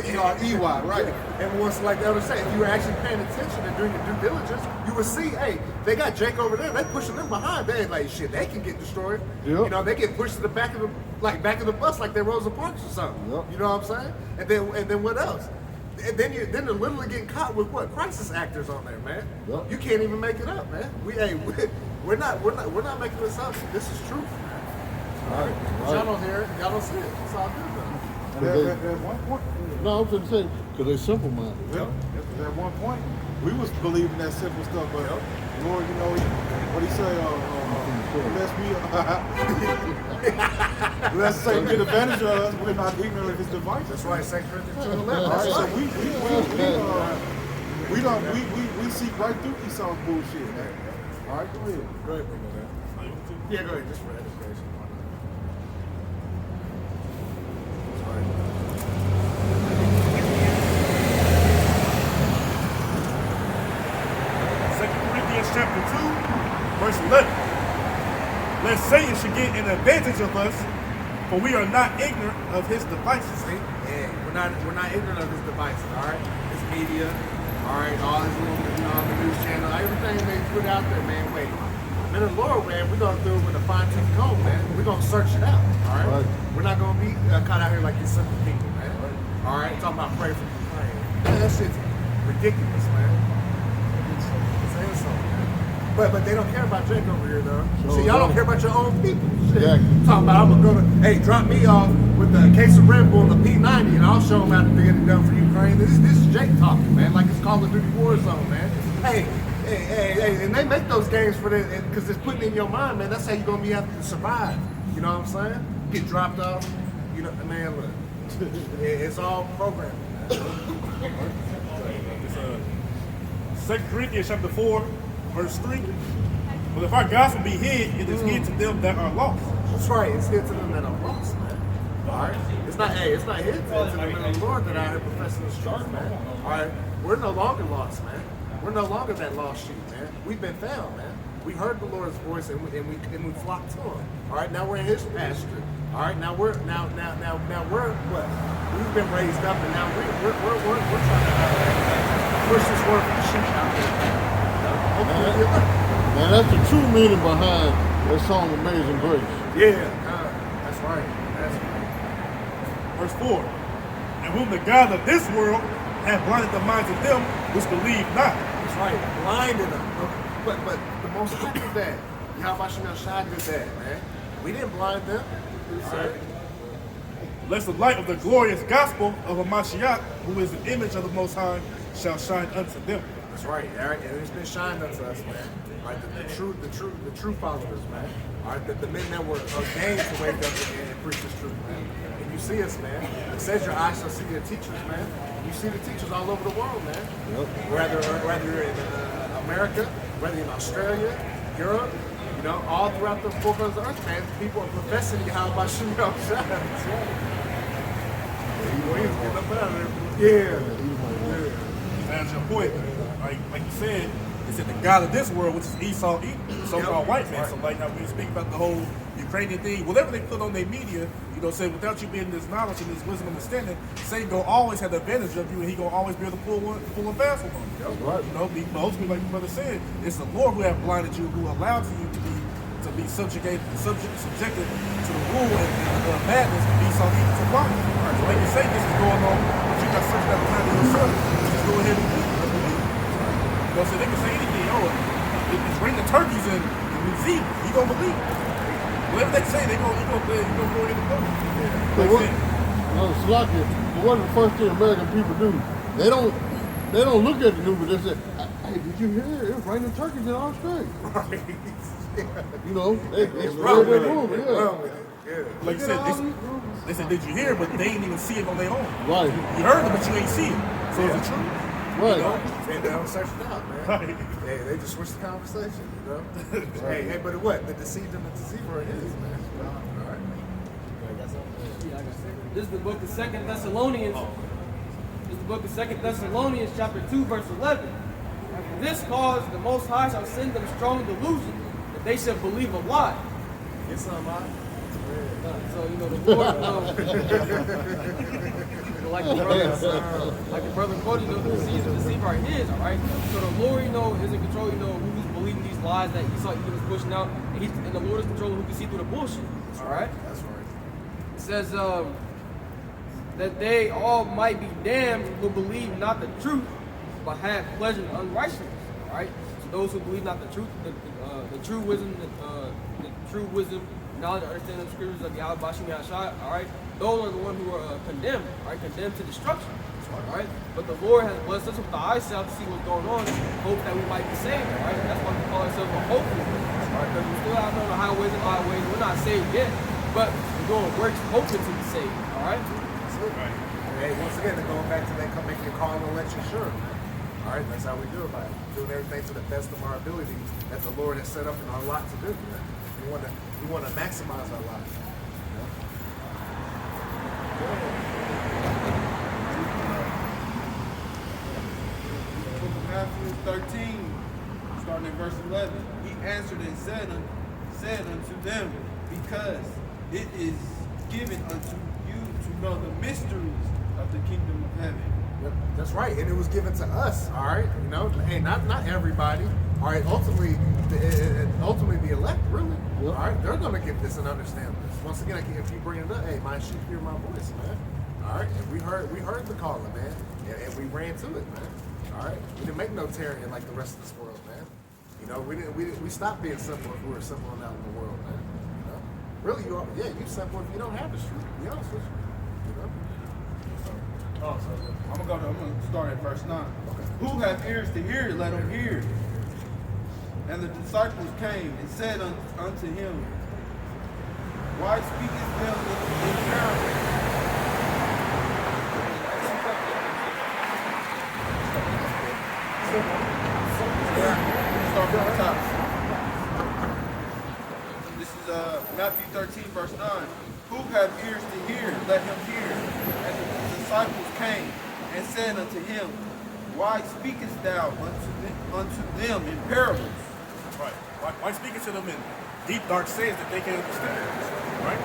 E-R-E-Y, right. And once, like the other say, if you were actually paying attention and doing your due diligence, you would see, hey, they got Jake over there. They pushing them behind. They ain't like shit. They can get destroyed. Yep. They get pushed to the back of the bus like they're Rosa Parks or something. Yep. You know what I'm saying? And then what else? And then they're literally getting caught with what? Crisis actors on there, man. Yep. You can't even make it up, man. We're not making this up. This is truth. Right. Y'all don't hear it. Y'all don't see it. It's all good though. At one point, No, I'm going to say, because they're simple-minded. at one point, we was believing that simple stuff, but Lord, what he say? Lest Satan get advantage of us, we're not ignorant of his devices. That's right, 2 Corinthians 2:11. All right, That's so right. we see right through these some bullshit, man. All right, go ahead. Go ahead, man. Yeah, go ahead, just for edification. Chapter 2, verse 11. Lest Satan should get an advantage of us, for we are not ignorant of his devices. Yeah, we're not ignorant of his devices, all right? His media, all right, all his little, on the news channel, everything they put out there, man. Wait, in the Lord, man, we're gonna do it with a fine-tooth comb, man. We're gonna search it out, all right? We're not gonna be caught out here like these simple people, man. All right, talking about pray for Ukraine. Man, that shit's ridiculous, man. It's an insult, man. But they don't care about Jake over here, though. See, y'all don't care about your own people. Shit. Talking about, I'm gonna go hey, drop me off with a case of Red Bull and a P90, and I'll show them how to get it done for Ukraine. This is Jake talking, man, like it's Call of Duty Warzone, man. Hey, and they make those games for that because it's putting in your mind, man. That's how you're gonna be able to survive. You know what I'm saying? Get dropped off. Man, look, it's all programmed. 2 Corinthians chapter 4, verse 3. But if our gospel be hid, it is hid to them that are lost. That's right. It's hid to them that are lost, man. All right. It's not hid to them in the Lord that out here professing His truth, man. All right. We're no longer lost, man. We're no longer that lost sheep, man. We've been found, man. We heard the Lord's voice and we flocked to Him. All right. Now we're in His pasture. All right. Now we're what? We've been raised up, and now we're trying to push this word for the sheep out there. Man, that's the true meaning behind that song, Amazing Grace. Yeah, that's right. Verse 4. And whom the God of this world hath blinded the minds of them which believe not. That's right, blinded them. But the Most High did that. Yahweh Shai did that, man. We didn't blind them. Right. Lest the light of the glorious gospel of a Mashiach, who is the image of the Most High, shall shine unto them. That's right, Eric, and it's been shined unto us, man. Right, the true followers, man. All right, the men that were ordained to wake up and preach this truth, man. And you see us, man. It says your eyes shall see your teachers, man. You see the teachers all over the world, man. Yep. Whether you're in America, whether you're in Australia, Europe, all throughout the four corners of the earth, man. People are professing how about shooting up shots. That's right. Getting up out of there. Yeah. That's your point. Like you said, it's in the God of this world, which is Esau, so-called white man. So like now we speak about the whole Ukrainian thing, whatever they put on their media, say without you being this knowledge and this wisdom and understanding, Satan gonna always have the advantage of you, and he gonna always be able to pull a fast one on you. That's right. Ultimately, like the brother said, it's the Lord who have blinded you, who allowed you to be subjected to the rule and the madness of Esau, to blind you. So like you say, this is going on, but you got something that behind yourself. Just go ahead and believe. So they can say anything. It's bring the turkeys in New Zealand. You gonna believe it? Whatever they say, you gonna go ahead and go. What the first thing American people do? They don't look at the news, but they say, "Hey, did you hear? It was raining turkeys in Australia." Right. You know, they Run spread with their it. rumor, yeah. Run with it. Yeah. Like you said, they said, did you hear? But they ain't even see it on their own. Right, You heard it, but you ain't see it. So is it true? right. And they don't search it out, man. Right. Hey, they just switched the conversation, you know? Hey, but what? The deceived and the deceiver it is, man. All right. This is the book of 2 Thessalonians. This is the book of 2 Thessalonians, chapter 2, verse 11. For this cause, the Most High shall send them strong delusion, that they shall believe a lie. Get some, man. So, you know, the Lord, like the brother quoted, you know, the deceiver are his, all right? So the Lord, you know, is in control, you know, who's believing these lies that Esau was pushing out, and the Lord is controlling who can see through the bullshit, all right? That's right. It says that they all might be damned who believe not the truth, but have pleasure in unrighteousness, all right? So those who believe not the truth, the true wisdom, knowledge and understanding of the scriptures of Yahweh Bashim Yahshai, all right? Those are the ones who are condemned, all right? Condemned to destruction, all right? But the Lord has blessed us with the eyesight to see what's going on, hope that we might be saved, all right? That's why we call ourselves a hopeful, all right? Because we're still out there on the highways and byways. We're not saved yet, but we're doing works hoping to be saved, all right? Hey, once again, they're going back to that come make your call and let you sure. All right, that's how we do it, by doing everything to the best of our ability that the Lord has set up in our lot to do. We want to maximize our lives. Book of Matthew 13, starting at verse 11. He answered and said unto them, because it is given unto you to know the mysteries of the kingdom of heaven. Yep, that's right, and it was given to us. All right, you know, hey, not everybody. All right, ultimately the elect, really. Yep. All right, they're gonna get this and understand this. Once again, if you bring it up, hey, my sheep hear my voice, man. All right, and we heard the calling, man, and we ran to it, man. All right, we didn't make no Tarian like the rest of this world, man. You know, we stopped being simple if we were simple out in the world, man. You know, really, you simple if you don't have the truth. To be honest with you, you know. Oh, so I'm gonna start at verse 9. Okay. Who have ears to hear, let them hear. And the disciples came and said unto him, why speakest thou in parables? Start from the top. This is Matthew 13, verse 9. Who have ears to hear, let him hear. And the disciples came and said unto him, why speakest thou unto them in parables? Right. Why speaking to them in deep, dark sayings that they can understand? Right?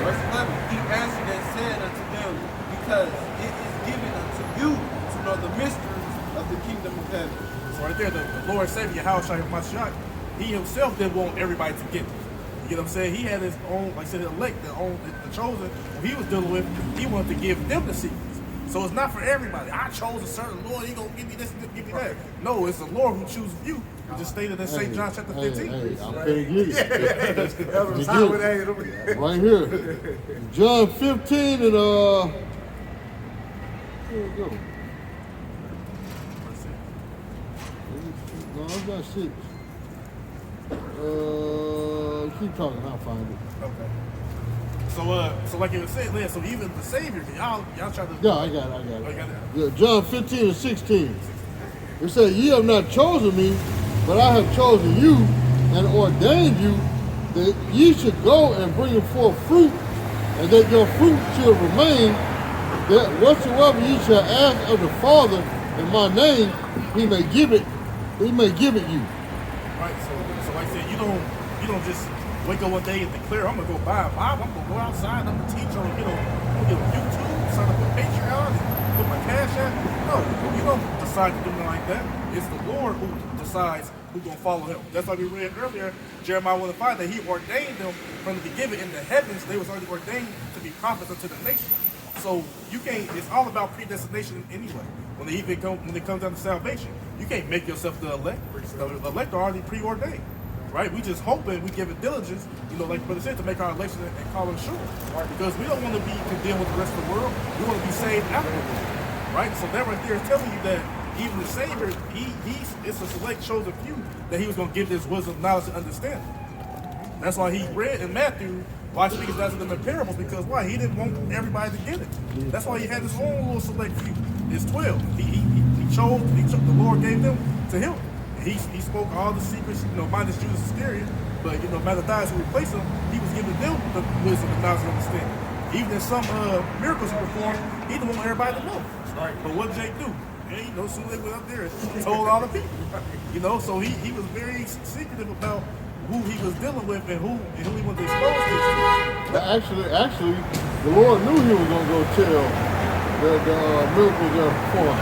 Verse 11, he answered and said unto them, because it is given unto you to know the mysteries of the kingdom of heaven. So right there, the Lord Savior, Yahushua Mashiach, he himself didn't want everybody to get it. You get what I'm saying? He had his own, like I said, the elect, the chosen, who he was dealing with, he wanted to give them the secrets. So it's not for everybody. I chose a certain Lord, he gonna give me this, give me that. No, it's the Lord who chooses you. We just stated in St. John chapter 15. Hey, I'm finna get it. That was You get it. Right here. John 15 and here we go. No, I've got 6. Keep talking, I'll find it. Okay. So like you were saying, Lynn, so even the Savior, y'all try to... Yeah, I got it. Oh, you got it? Yeah, John 15 and 16. It says, ye have not chosen me, but I have chosen you and ordained you that ye should go and bring forth fruit, and that your fruit should remain, that whatsoever ye shall ask of the Father in my name, he may give it you. Right, so like I said, you don't just wake up one day and declare, I'm gonna go buy a Bible, I'm gonna go outside, I'm gonna teach on, I'm gonna get on YouTube, sign up for Patreon, and put my cash out. No, you don't decide to do nothing like that. It's the Lord who decides who's gonna follow him. That's why we read earlier, Jeremiah 1:5, that he ordained them from the beginning in the heavens. They was already ordained to be prophets unto the nation. So you can't, it's all about predestination anyway. When it comes down to salvation, you can't make yourself the elect. The elect are already preordained. Right? We just hoping we give it diligence, like Brother said, to make our election and calling sure. Right? Because we don't want to be condemned with the rest of the world. We want to be saved afterwards. Right? So that right there is telling you that even the Savior, it's a select chosen few that he was going to give this wisdom, knowledge, and understanding. That's why he read in Matthew, why he speaks to them in parables, because why? He didn't want everybody to get it. That's why he had his own little select few. It's 12. He chose, the Lord gave them to him. He spoke all the secrets, minus Judas Iscariot, but Matthias who replaced him, he was giving them the wisdom and knowledge and understanding. Even in some miracles he performed, he didn't want everybody to know. Right. But what Jake do? And soon as they went up there and told all the people. So he was very secretive about who he was dealing with and who he wanted to expose this to. Actually, the Lord knew he was gonna go tell the miracles that are performed.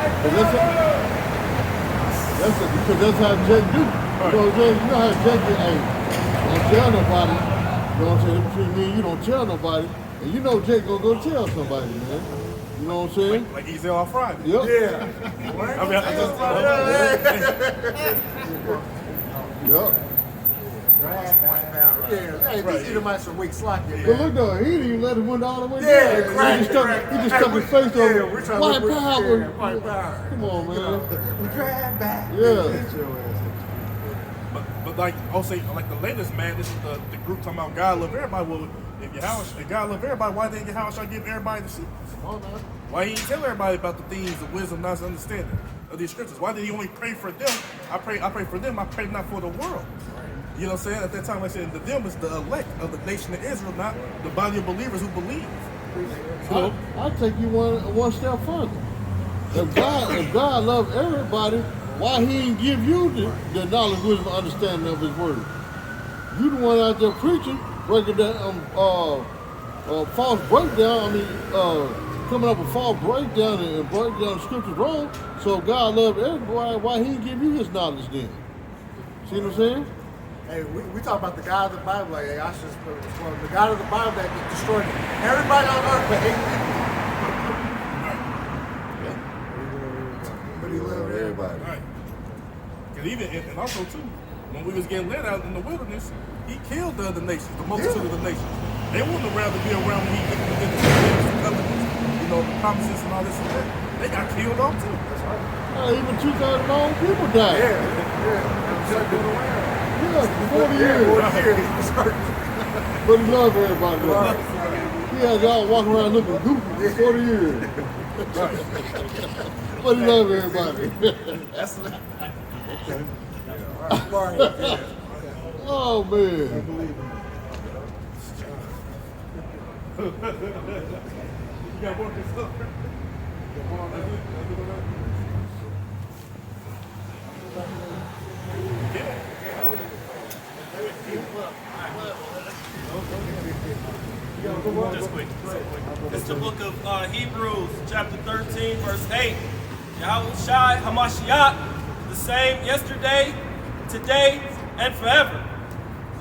Because that's how Jake do. You know how Jake get, hey, don't tell nobody. You know what I'm saying? Between me and you, don't tell nobody. And you know Jake gonna go tell somebody, man. You know what I'm saying? Like he's there on Friday. Yep. Yeah. Yep. Hey, these Edomites are weak slacking. But look though, he didn't even let him win all the way Yeah, down. He just stuck his face over. White power. White power. Come on, man. We drive back. Yeah. But like, I'll say, like the latest, man, this is the group talking about God love everybody. Well, if God love everybody, why didn't Yahweh give everybody the secrets? Why he didn't tell everybody about the things of wisdom, knowledge, and understanding of these scriptures? Why did he only pray for them? I pray for them. I pray not for the world. You know what I'm saying? At that time, like I said, the them is the elect of the nation of Israel, not the body of believers who believe. So I'll take you one step further. If God loved everybody, why he didn't give you the knowledge, wisdom, and understanding of his word? You the one out there preaching, breaking down false breakdown. Coming up with false breakdown and breaking down the scriptures wrong. So if God loved everybody, why he didn't give you his knowledge then? See what I'm saying? Hey, we talk about the God of the Bible, like, hey, I should the God of the Bible that destroyed everybody on earth but 8 people. But he loved everybody. Right. Because and also too, when we was getting led out in the wilderness, he killed the other nations, the multitude of the nations. They wouldn't have rather be around when he did the covenants, the promises and all this and that. They got killed off too. That's right. Even 2,000 own people died. Yeah. Yeah, 40 years. But he loved everybody. He had y'all walking around looking goofy for 40 years. But he loved everybody. That's okay. Oh, man. You got more good stuff. Just quick. It's the book of Hebrews, chapter 13, verse 8. Yahweh Shai Hamashiach, the same yesterday, today, and forever.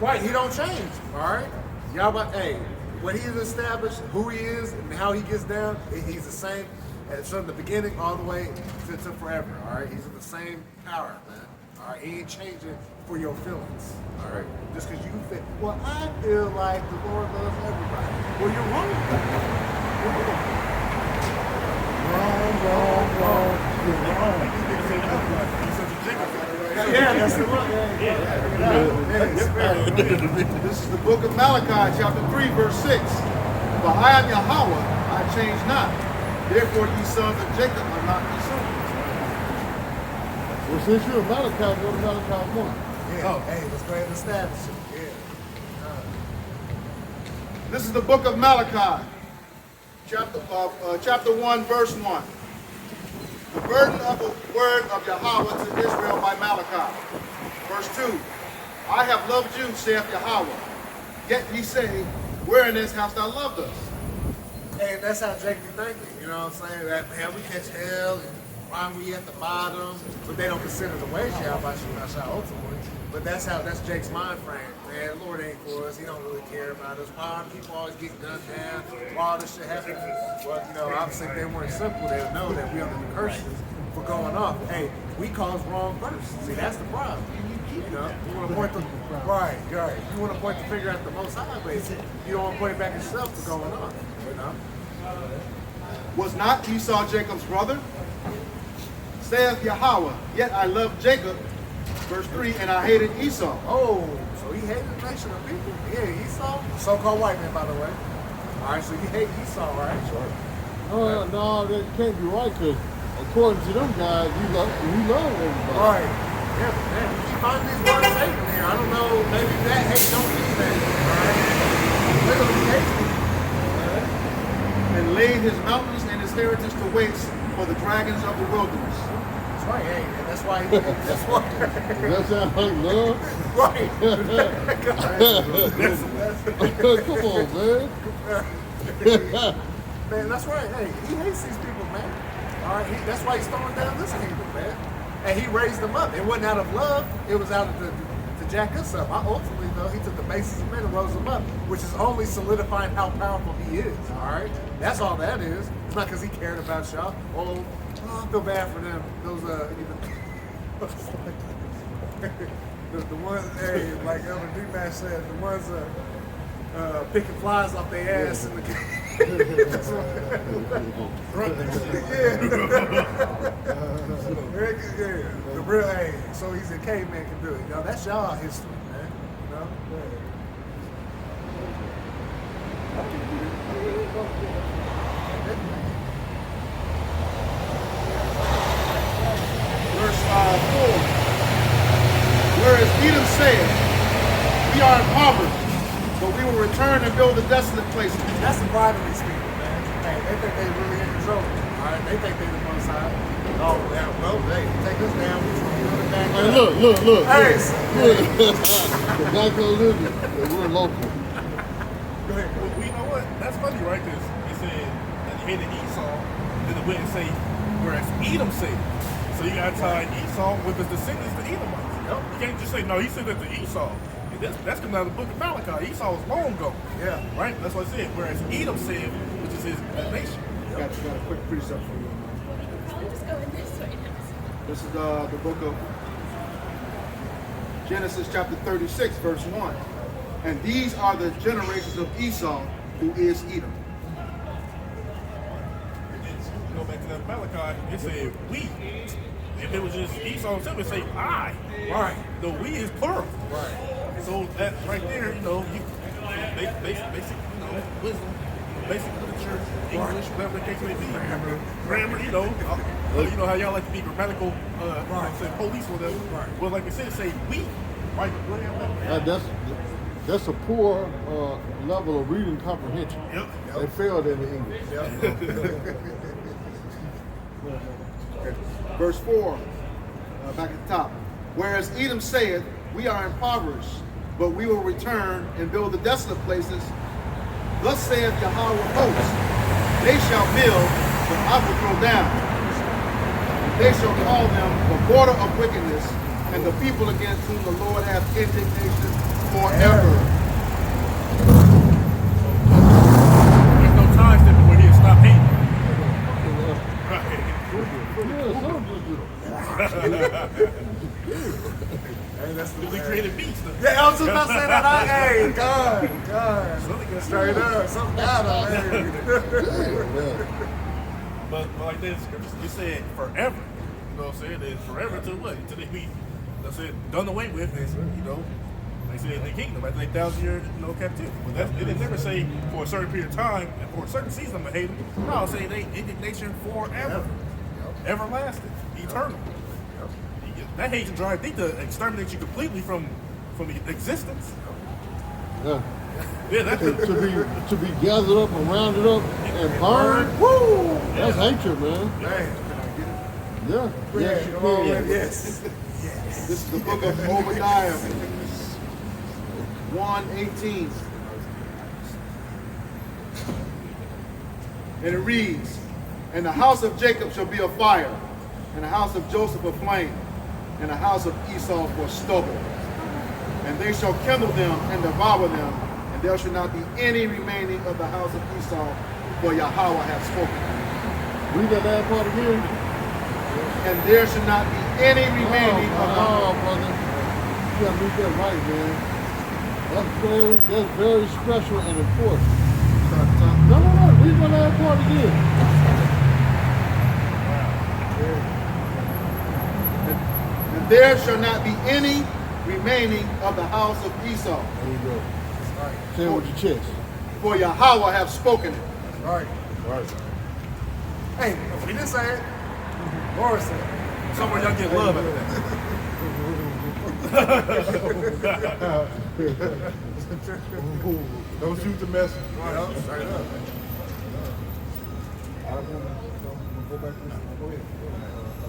Right, he don't change, all right? Yahweh, hey, when he is established, who he is and how he gets down, he's the same from the beginning all the way to forever, all right? He's in the same power, man. All right, he ain't changing for your feelings. All right, just because you think, well, I feel like the Lord loves everybody. Well, you're wrong. You're wrong. You're wrong. Yeah, that's the one. This is the book of Malachi, chapter 3, verse 6. For I am Yahweh, I change not. Therefore, ye sons of Jacob are not consumed. Well, since you're a Malachi, go to Malachi 1. Yeah. Hey, let's go ahead and establish it. Yeah. This is the book of Malachi, chapter 1, verse 1. The burden of the word of Yahweh to Israel by Malachi. Verse 2. I have loved you, saith Yahweh. Yet ye say, wherein hast thou loved us? Hey, that's how Jake be thinking. You know what I'm saying? That, man, we catch hell, and why we at the bottom, but they don't consider the way Yahweh ultimately. But that's Jake's mind frame. Man, the Lord ain't for us. He don't really care about us. Why people always get gunned down? Why all this shit happen? Well, obviously if they weren't simple, they would know that we under the curses for going off. Hey, we cause wrong verse. See, that's the problem. You want to point the right. You want to point the finger at the Most High, but you don't want to point it back at yourself for going off. Was not Esau Jacob's brother? saith Yahweh, yet I loved Jacob, verse 3, and I hated Esau. Oh, so he hated the nation of people. He hated Esau, so-called white man, by the way. All right, so he hated Esau, right? Sure. No, that can't be right, because according to them guys, we love everybody. Right. Yeah, but man, you keep finding these words Satan here. I don't know, maybe that hate don't mean that. All right? Literally hates people. And laid his mountains and his heritage to waste for the dragons of the wilderness. That's right, hey, and that's why that's why. Does that sound like love? Right. Come on, man. Man, that's right. Hey, he hates these people, man. All right, that's why he's throwing down this kingdom, man. And he raised them up. It wasn't out of love. It was out of to jack us up. Ultimately, though, he took the basis of men and rose them up, which is only solidifying how powerful he is. All right, that's all that is. It's not because he cared about y'all. Oh, I feel bad for them. Those the ones, hey, like Elder D-Mash said, the ones picking flies off their ass in the yeah, the real, hey, so he's a caveman can do it. You know, that's y'all history, man. You know? Verse 4. Whereas Edom said, we are impoverished, but we will return and build the desolate places. That's the pride of these people, man. Hey, they think they really in control. All right, they think they the most high. Oh, yeah, well, they take us down. We just want to back Hey, up. look. Hey, The black Olivia, we're local. go ahead. Well, you know what? That's funny, right? Because he said that he hated Esau, then it wouldn't say, whereas Edom said. So you got to tie Esau with his descendants to Edomites. Yep. You can't just say, no, he said that to Esau. And that's coming out of the book of Malachi. Esau was long ago. Yeah. Right? That's what I said. Whereas Edom said, which is his nation. Got a quick precept for you. Probably just go in this way now. This is the book of Genesis chapter 36, verse 1. And these are the generations of Esau, who is Edom. You go back to that Malachi, it said we. If it was just Esau himself, it say I. Right. The we is plural. Right. So that right there, basic, wisdom, basic literature, English, whatever the case may be. Grammar, you know how y'all like to be grammatical, say police or whatever. Right. Well, like we said, say we. Right. That's a poor level of reading comprehension. Yep. They failed in the English. Verse 4, back at the top. Whereas Edom saith, we are impoverished, but we will return and build the desolate places. Thus saith Yahweh of hosts, they shall build, but I will throw down. They shall call them the border of wickedness, and the people against whom the Lord hath indignation forever. There's no time step where he'll stop hating. Hey, that's the We created beats. Yeah, I was just about to say that. Hey, God. Straight up. Something got on. But like that scripture, it said forever. You know what I'm saying? It's forever to what? Until they be, that's it, done away with. And, they say in the kingdom, after 1,000-year captivity. But it didn't never say for a certain period of time and for a certain season I'm gonna hate them. No, it's saying they indignation forever, everlasting, eternal. That hatred drive need to exterminate you completely from existence. Yeah. Yeah, that's to be gathered up and rounded up and burned. Woo! That's hatred, man. Yeah. Yes, you can. Yes. This is the book of Obadiah, 1:18. And it reads, and the house of Jacob shall be a fire, and the house of Joseph a flame, and the house of Esau for stubble. And they shall kindle them and devour them, and there shall not be any remaining of the house of Esau, for Yahweh hath spoken. Read that last part again. And there shall not be any remaining of the house. Brother. You gotta read that right, man. That's very special and important. No. Read that last part again. and there shall not be any remaining of the house of Esau. There you go. Say it with your chest. For Yahweh have spoken it. Right. Right. Hey, we didn't say it. Laura said it. Somewhere y'all get love out of that. Don't shoot the messenger. Right, straight up.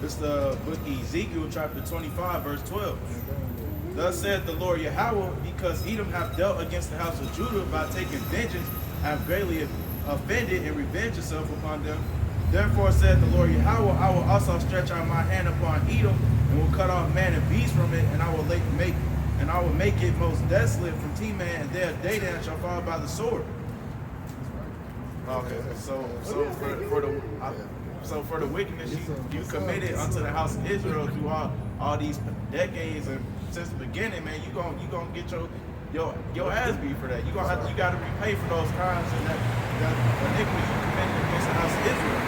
It's the book of Ezekiel, chapter 25, verse 12. Thus saith the Lord Yahweh, because Edom hath dealt against the house of Judah by taking vengeance, have greatly offended and revenged itself upon them. Therefore saith the Lord Yahweh, I will also stretch out my hand upon Edom, and will cut off man and beast from it, and I will make it most desolate from Teman, and there Dedan shall fall by the sword. Okay, so for the wickedness you committed unto the house of Israel through all these decades and since the beginning, man, you gonna get your ass beat for that. You gotta repay for those crimes and that iniquity you committed against the house of Israel.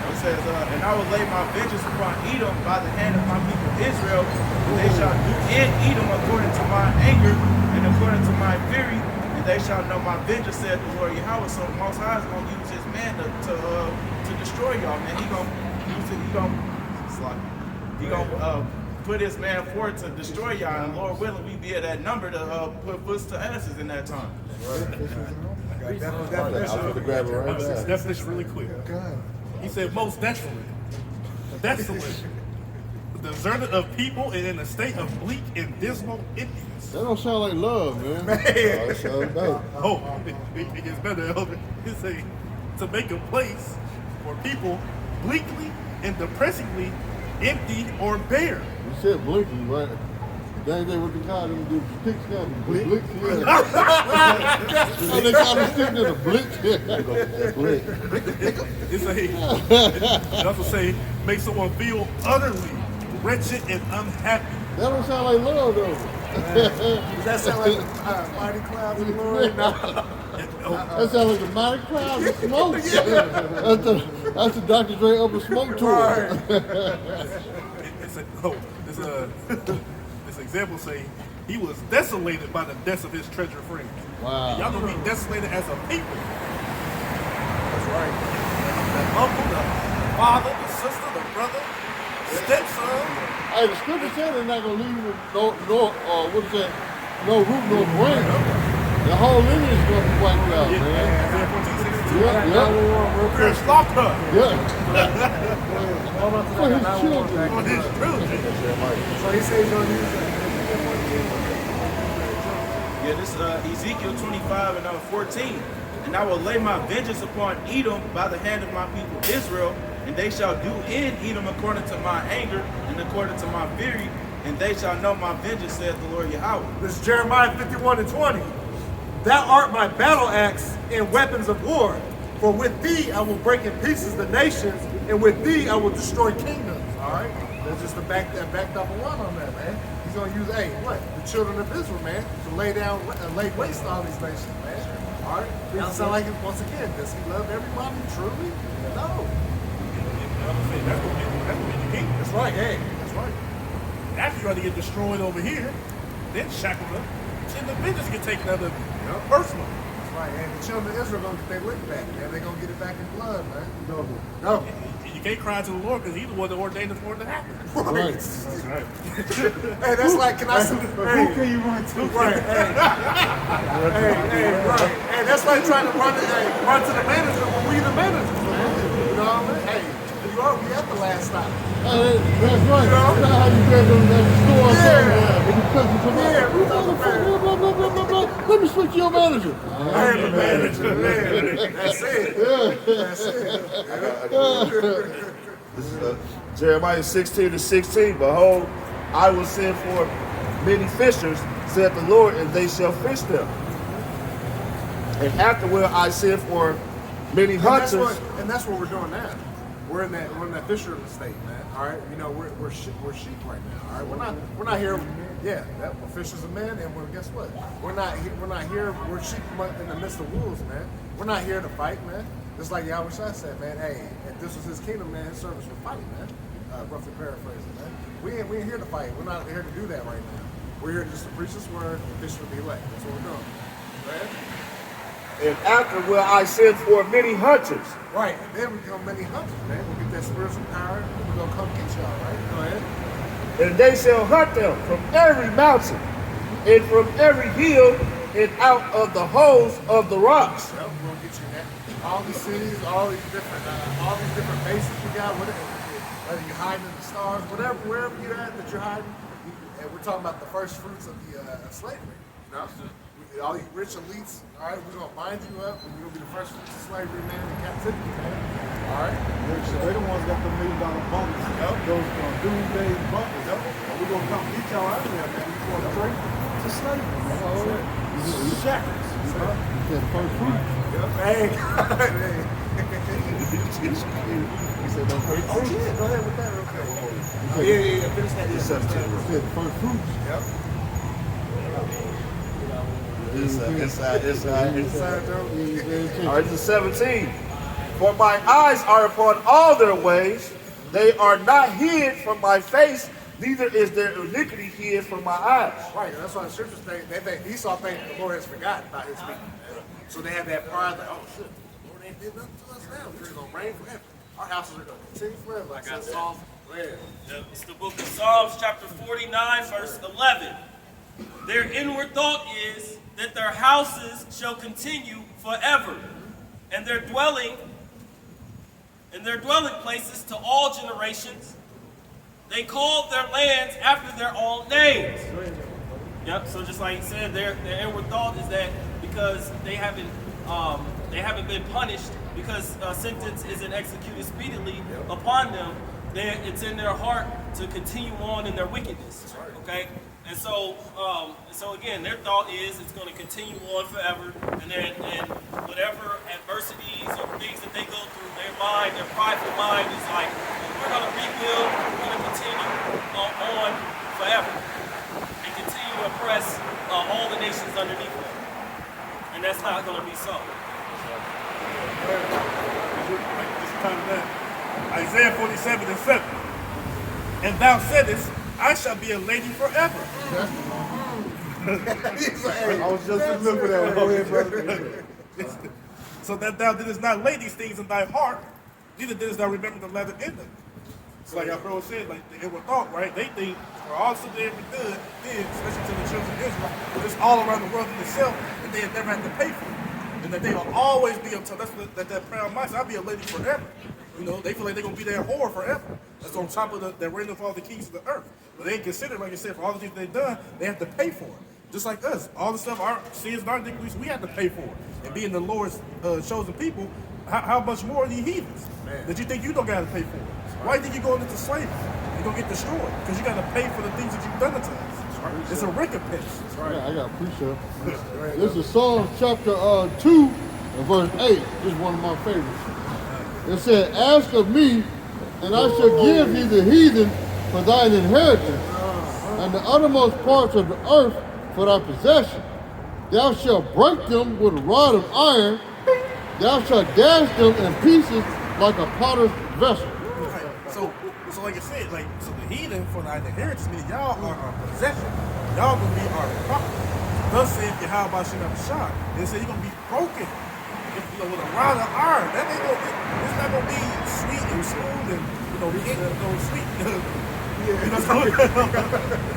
It says, and I will lay my vengeance upon Edom by the hand of my people Israel, and they shall do in Edom according to my anger and according to my fury, and they shall know my vengeance, saith the Lord Yahweh. So the Most High is gonna use his man to destroy y'all, man. He gonna use it. He gonna put his man forward to destroy y'all, and Lord willing, we be at that number to put foots to asses in that time. Definition really quick. He said most desolate. Desolate. Deserted of people and in a state of bleak and dismal emptiness. That don't sound like love, man. Man. Oh, it gets better, Elder. He say to make a place for people bleakly and depressingly empty or bare. You said blinking, right? Dang, they what they call them, the sticks now, the blick. So they call the stick the blick. It also say make someone feel utterly wretched and unhappy. That don't sound like love, though. Does that sound like the mighty clouds of glory? No. That sounds like the mighty clouds of smoke. That's the Dr. Dre Upper Smoke Tour. This example say he was desolated by the deaths of his treasure friends. Wow. And y'all gonna be desolated as a people. That's right. The uncle, the father, the sister, the brother, stepson. Hey, the scripture said they're not gonna leave with no root, no brain. The whole lineage is gonna be wiped out, man. Yeah. We're slopped up. Yeah. For his children. For his children. So he says he's going to use that. Yeah, this is Ezekiel 25 and 14. And I will lay my vengeance upon Edom by the hand of my people Israel, and they shall do in Edom according to my anger and according to my fury, and they shall know my vengeance, saith the Lord Yahweh. This is Jeremiah 51 and 20. Thou art my battle axe and weapons of war, for with thee I will break in pieces the nations, and with thee I will destroy kingdoms. All right? That's just a backed up a one on that, man. He's going to use, the children of Israel, man, to lay waste to all these nations, man. All right? Doesn't sound like it, once again, does he love everybody truly? No. That's what made the king. That's right, hey. That's right. After you got to get destroyed over here, then shackled up, and the vengeance get taken out of personal. That's right, and the children of Israel going to get their lick back, man. They're going to get it back in blood, man. No. You can't cry to the Lord because he's the one that ordained it for it to happen. Right. That's right. Hey, that's like, can I say, Who can you run to? Right, right. Hey, that's like trying to run to the manager when we the managers, man. You know what I mean? Hey, we at the last stop. That's right. That's not how you get them at the store or something. Let me speak to your manager. I am the manager, man. That's it. That's it. This is Jeremiah 16:16. Behold, I will send for many fishers, saith the Lord, and they shall fish them. And afterward I send for many hunters. And that's what we're doing now. We're in that fisherman state, man. All right, you know we're sheep right now. All right, we're not here. Yeah, we're fishers of men, and guess what? We're not here. We're sheep in the midst of wolves, man. We're not here to fight, man. Just like Yahweh Shai said, man. Hey, if this was his kingdom, man, his servants would fight, man. roughly paraphrasing, man. We ain't here to fight. We're not here to do that right now. We're here just to preach this word and fish for the elect. That's what we're doing. Right? And after will I send for many hunters. Right. And then we become many hunters, man. We'll get that spiritual power and we're going to come get y'all, right? Go ahead. And they shall hunt them from every mountain and from every hill and out of the holes of the rocks. Well, we're going to get you that. All these cities, all these different bases we got, whether you're hiding in the stars, wherever you're at that you're hiding. And we're talking about the first fruits of the slavery. You know? All these rich elites, all right, we're going to bind you up and you're going to be the first fruits of slavery, man, in captivity, man. All right? They the ones got the $1 million bunkers. Yep. Those doomsday bunkers. Yep. And we're going to come beat y'all out of there, man. We're going to break to slavery, man. Shackles. First fruit. Yep. Hey. He said, don't break fruit. Oh, yeah, go ahead with that real quick. Yeah. Finish that. First fruits. Yep. Inside. Joe. All right, this is 17. For my eyes are upon all their ways. They are not hid from my face, neither is their iniquity hid from my eyes. Right, and that's why the scriptures think, Esau thinks the Lord has forgotten about his people. So they have that pride, like, oh shit, the Lord ain't did nothing to us now. We're just going to reign forever. Our houses are going to continue forever. Like I said, Psalms. Go ahead. It's the book of Psalms, chapter 49, verse 11. Their inward thought is that their houses shall continue forever, and their dwelling places to all generations. They called their lands after their own names. Yep. So just like he said, their inward thought is that because they haven't been punished, because sentence isn't executed speedily upon them, it's in their heart to continue on in their wickedness. Okay. And so again, their thought is it's going to continue on forever, and whatever adversities or things that they go through, their prideful mind is like, we're going to rebuild, we're going to continue on forever, and continue to oppress all the nations underneath them. And that's not going to be so. Isaiah 47:7. And thou saidest, I shall be a lady forever. I was just looking for that. Go ahead, brother. So that thou didst not lay these things in thy heart, neither didst thou remember the letter in them. It's like our bro said, like the inward thought, right? They think for all that they ever did, especially to the children of Israel, just all around the world in itself, that they had never had to pay for it. And that they will always be up to, that's what that proud mindset, I'll be a lady forever. You know, they feel like they're going to be their whore forever. That's on top of the reign of all the kings of the earth. But they ain't considered, like I said, for all the things they've done, they have to pay for it. Just like us. All the stuff, our sins and our iniquities, we have to pay for it. And being the Lord's chosen people, how much more are the heathens that you think you don't got to pay for it? Why do you think you're going into slavery? You're going to get destroyed because you got to pay for the things that you've done to us. It's a recompense. Yeah, I got a precept. This is Psalms chapter 2 and verse 8. This is one of my favorites. It said, ask of me, and I shall give thee the heathen for thine inheritance, and the uttermost parts of the earth for thy possession. Thou shalt break them with a rod of iron, thou shalt dash them in pieces like a potter's vessel. So like I said, so the heathen for thy inheritance, meaning y'all are our possession. Y'all gonna be our property. Thus saith Yahweh Shem Shah. They say you're gonna be broken. With a rod of iron, that ain't gonna be, it's not gonna be sweet and smooth and sweet.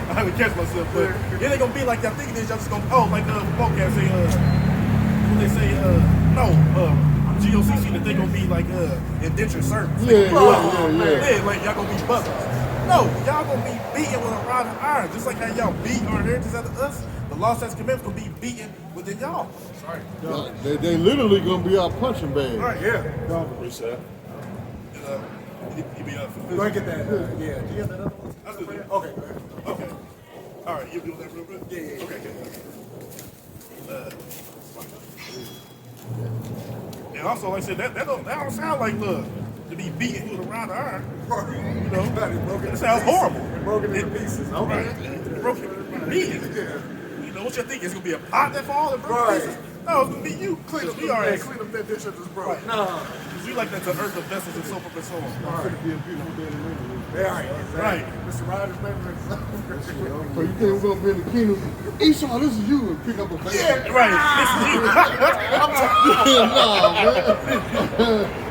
I haven't catch myself, but it ain't gonna be like y'all thinking this. Y'all just gonna like the podcast say when they say GOCC that they gonna be like indentured servants. Yeah, like y'all gonna be buzzers. No, y'all gonna be beaten with a rod of iron, just like how y'all beat our inheritance out of us. The law, statutes, commandments gonna be beaten within y'all. Sorry. They literally gonna be our punching bag. Right, yeah. Reset. You be up. Go ahead and get that. Do you have that other one? That's good. Okay, go ahead. Okay. All right, you doing that real quick? Yeah. Okay, and also, like I said, that don't sound like love to be beaten with a rod of iron. You know, it sounds horrible. Broken into pieces. Okay. Broken, beaten. You know what you think? It's gonna be a pot that falls and broken pieces. No, it's gonna be you. Clean up, We already. clean up that dish I just broke. Right. No. We like that to earth the vessels and so forth and so on. All right. Be a beautiful day to live in. Yeah, exactly. Right. Mr. Rogers, maybe. So you think we're gonna be in the kingdom? Esau, this is you, and pick up a baby. Yeah, right. This is you. Nah, man.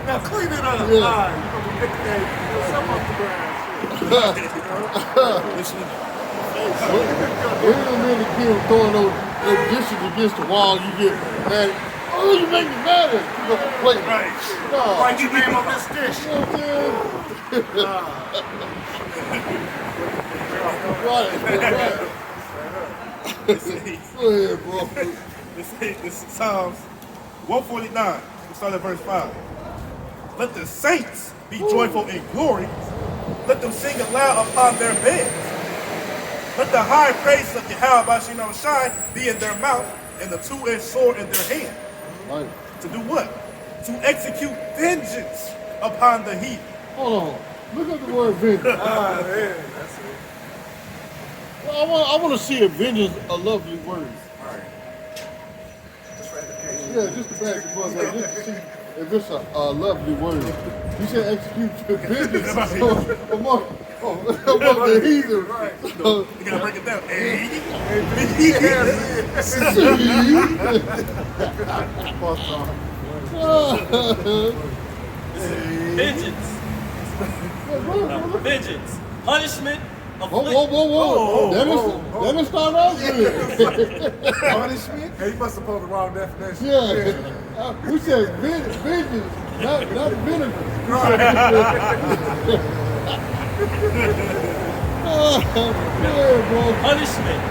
Now clean it up. Yeah. All right. You're gonna be picking that stuff off the ground. We ain't gonna be in the kingdom throwing those dishes against the wall. You get mad. Oh, you make me mad at pick up a plate. Right. No. Write your name on this dish. You know what I'm saying? Right. Go ahead, bro. This is Psalms 149. We start at verse 5. Let the saints be joyful in glory. Let them sing aloud upon their beds. Let the high praise of Yahweh Shai be in their mouth and the two-edged sword in their hand. Right. To do what? To execute vengeance upon the heathen. Hold on. Look at the word vengeance. Ah, man. That's it. Well, I want to see if vengeance a lovely word. All right. Just for education. Yeah, just to back the book up, just to see if it's a lovely word. You said execute vengeance among the heathen. Right. You gotta break it down. Vengeance. Vengeance. Punishment. Whoa. Let me start out good. Punishment? Hey, you must have pulled the wrong definition. Yeah. We said vengeance, not vinegar. Yeah, bro. Punishment.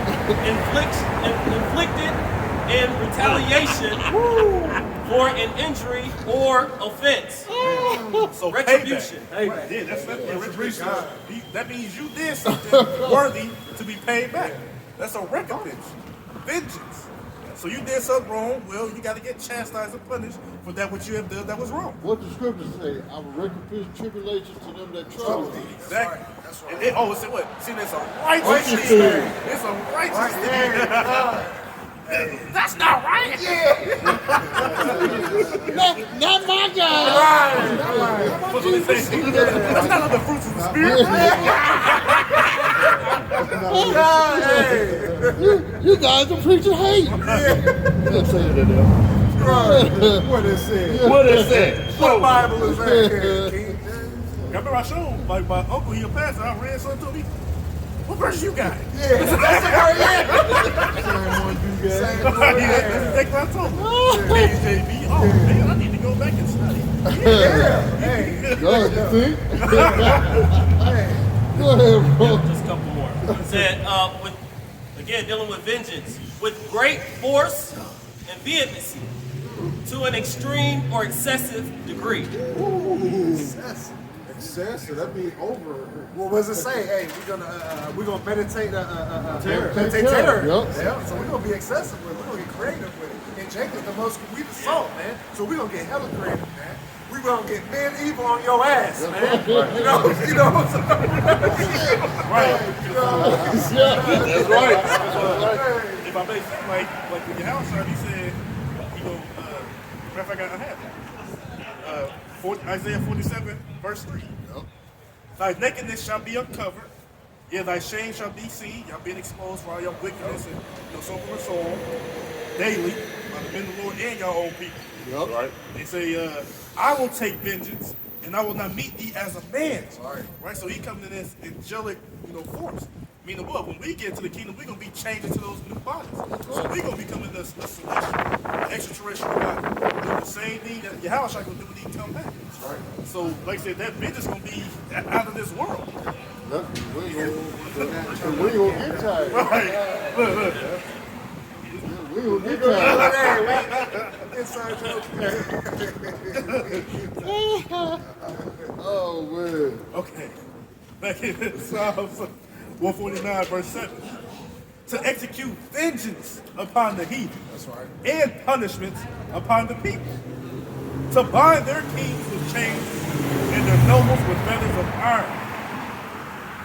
Inflicted in retaliation for an injury or offense. So Retribution. payback. Yeah, that's retribution. That means you did something worthy to be paid back. That's a recompense. Vengeance. So you did something wrong, well, you got to get chastised and punished for that which you have done that was wrong. What the scriptures say, I will recompense tribulations to them that trouble me. Exactly. That's right. And see what? See, there's a righteous thing. It's a righteous thing. That's not right. Not my guy. What's what they say? That's not the fruits of the spirit. You guys are preaching hate. Let's say that there. What it said. What is that? What Bible is that, King? I remember I showed, like my uncle, he a pastor, I read something to me. What verse you got? Yeah, that's the Same one you got. Same one. That's exactly what I told him. KJB, oh man, I need to go back and study. Yeah. Hey. God, you think? Go ahead, bro. Just a couple more. It said, again, dealing with vengeance, with great force and vehemency, to an extreme or excessive degree. Excessive. That means over. Well, what does it say? Hey, we're gonna meditate terror. Yep. Yeah. So we're gonna be excessive with it. We're gonna get creative with it. And Jacob's the most we the salt, man. So we're gonna get hella creative, man. We're gonna get medieval on your ass, man. Right. You know what I'm saying? Right. That's right. If I may say, like with your house, he said, you know, matter of fact, I have it. Isaiah 47, verse 3. Thy nakedness shall be uncovered, yeah, thy shame shall be seen. Y'all being exposed for all your wickedness and so forth and so on, daily, by the men of the Lord and your own people. Yep. Right? They say, I will take vengeance, and I will not meet thee as a man. Right? So he comes in this angelic, forms. Meaning what? When we get into the kingdom, we're going to be changed into those new bodies. So we're going to become in this celestial, extraterrestrial body. Doing the same thing that Yahweh Shai going to do when he come back. Right. So, like I said, that vengeance going to be out of this world. We ain't gonna get tired. Right. Look. We ain't gonna get tired. Inside joke. Oh, man. Okay. Back in Psalms 149, verse 7. To execute vengeance upon the heathen. That's right. And punishments upon the people. To bind their kings with chains and their nobles with feathers of iron.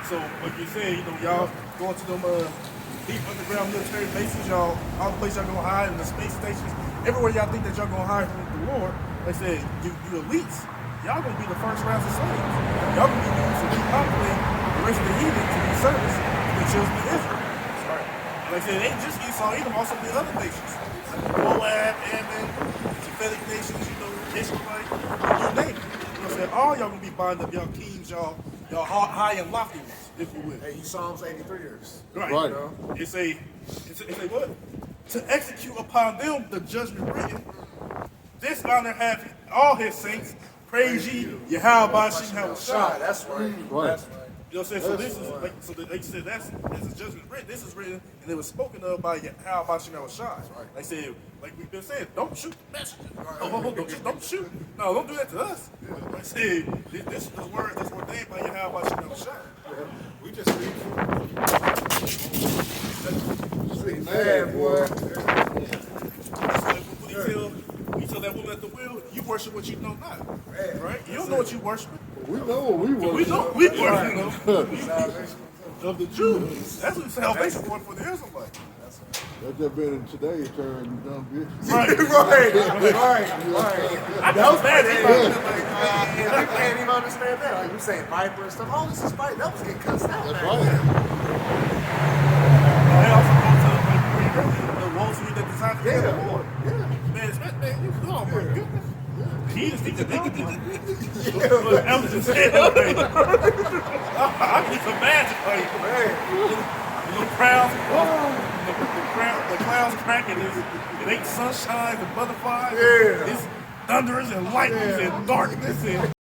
So, like you said, y'all going to them deep underground military bases, y'all, all the places y'all gonna hide, in the space stations, everywhere y'all think that y'all gonna hide from the war. They said, you elites, y'all gonna be the first rounds of slaves. Y'all gonna be used to repopulate the rest of the heathen to be service to the children of Israel. Like I said, it ain't just Esau, Edom, also the other nations. Moab, Ammon, Japhetic nations, Ishmaelite, you name it. You know what I'm saying? All y'all gonna be binding up y'all kings, y'all high and lofty ones, if you will. Hey, you Psalms 83ers. Right. Right. You know? It's a what? To execute upon them the judgment written. This honor have all his saints. Praise ye, Yahweh Bashim Havushai. That's right. Right. That's right. You know what I'm saying? So this is like, so like you said, that's a judgment written. This is written and it was spoken of by Yahweh Bashim Havushai. Like I said, like we've been saying, don't shoot the messenger. Don't shoot. No, don't do that to us. Like I said, this is the word that's ordained by Yahweh Bashim Havushai. We just read. Man, boy. When you tell that woman at the wheel, you worship what you know not. Right? You don't know what you worship. We know what we worship. We know we worship of the Jews. That's what salvation was for the Israelites. That's just been in today's term, you dumb bitch. Right. That was bad. People can't even understand that. Like you saying viper and stuff. Oh, this is viper. That was getting cussed out. That's man. right. They also go to the wolves that decided to kill the Lord. Man, you oh my goodness. He just think that they could do that. Look, Elvis just said, I can just imagine, like, the crowds, the clouds cracking, it ain't sunshine and butterflies, it's thunders and lightnings and darkness and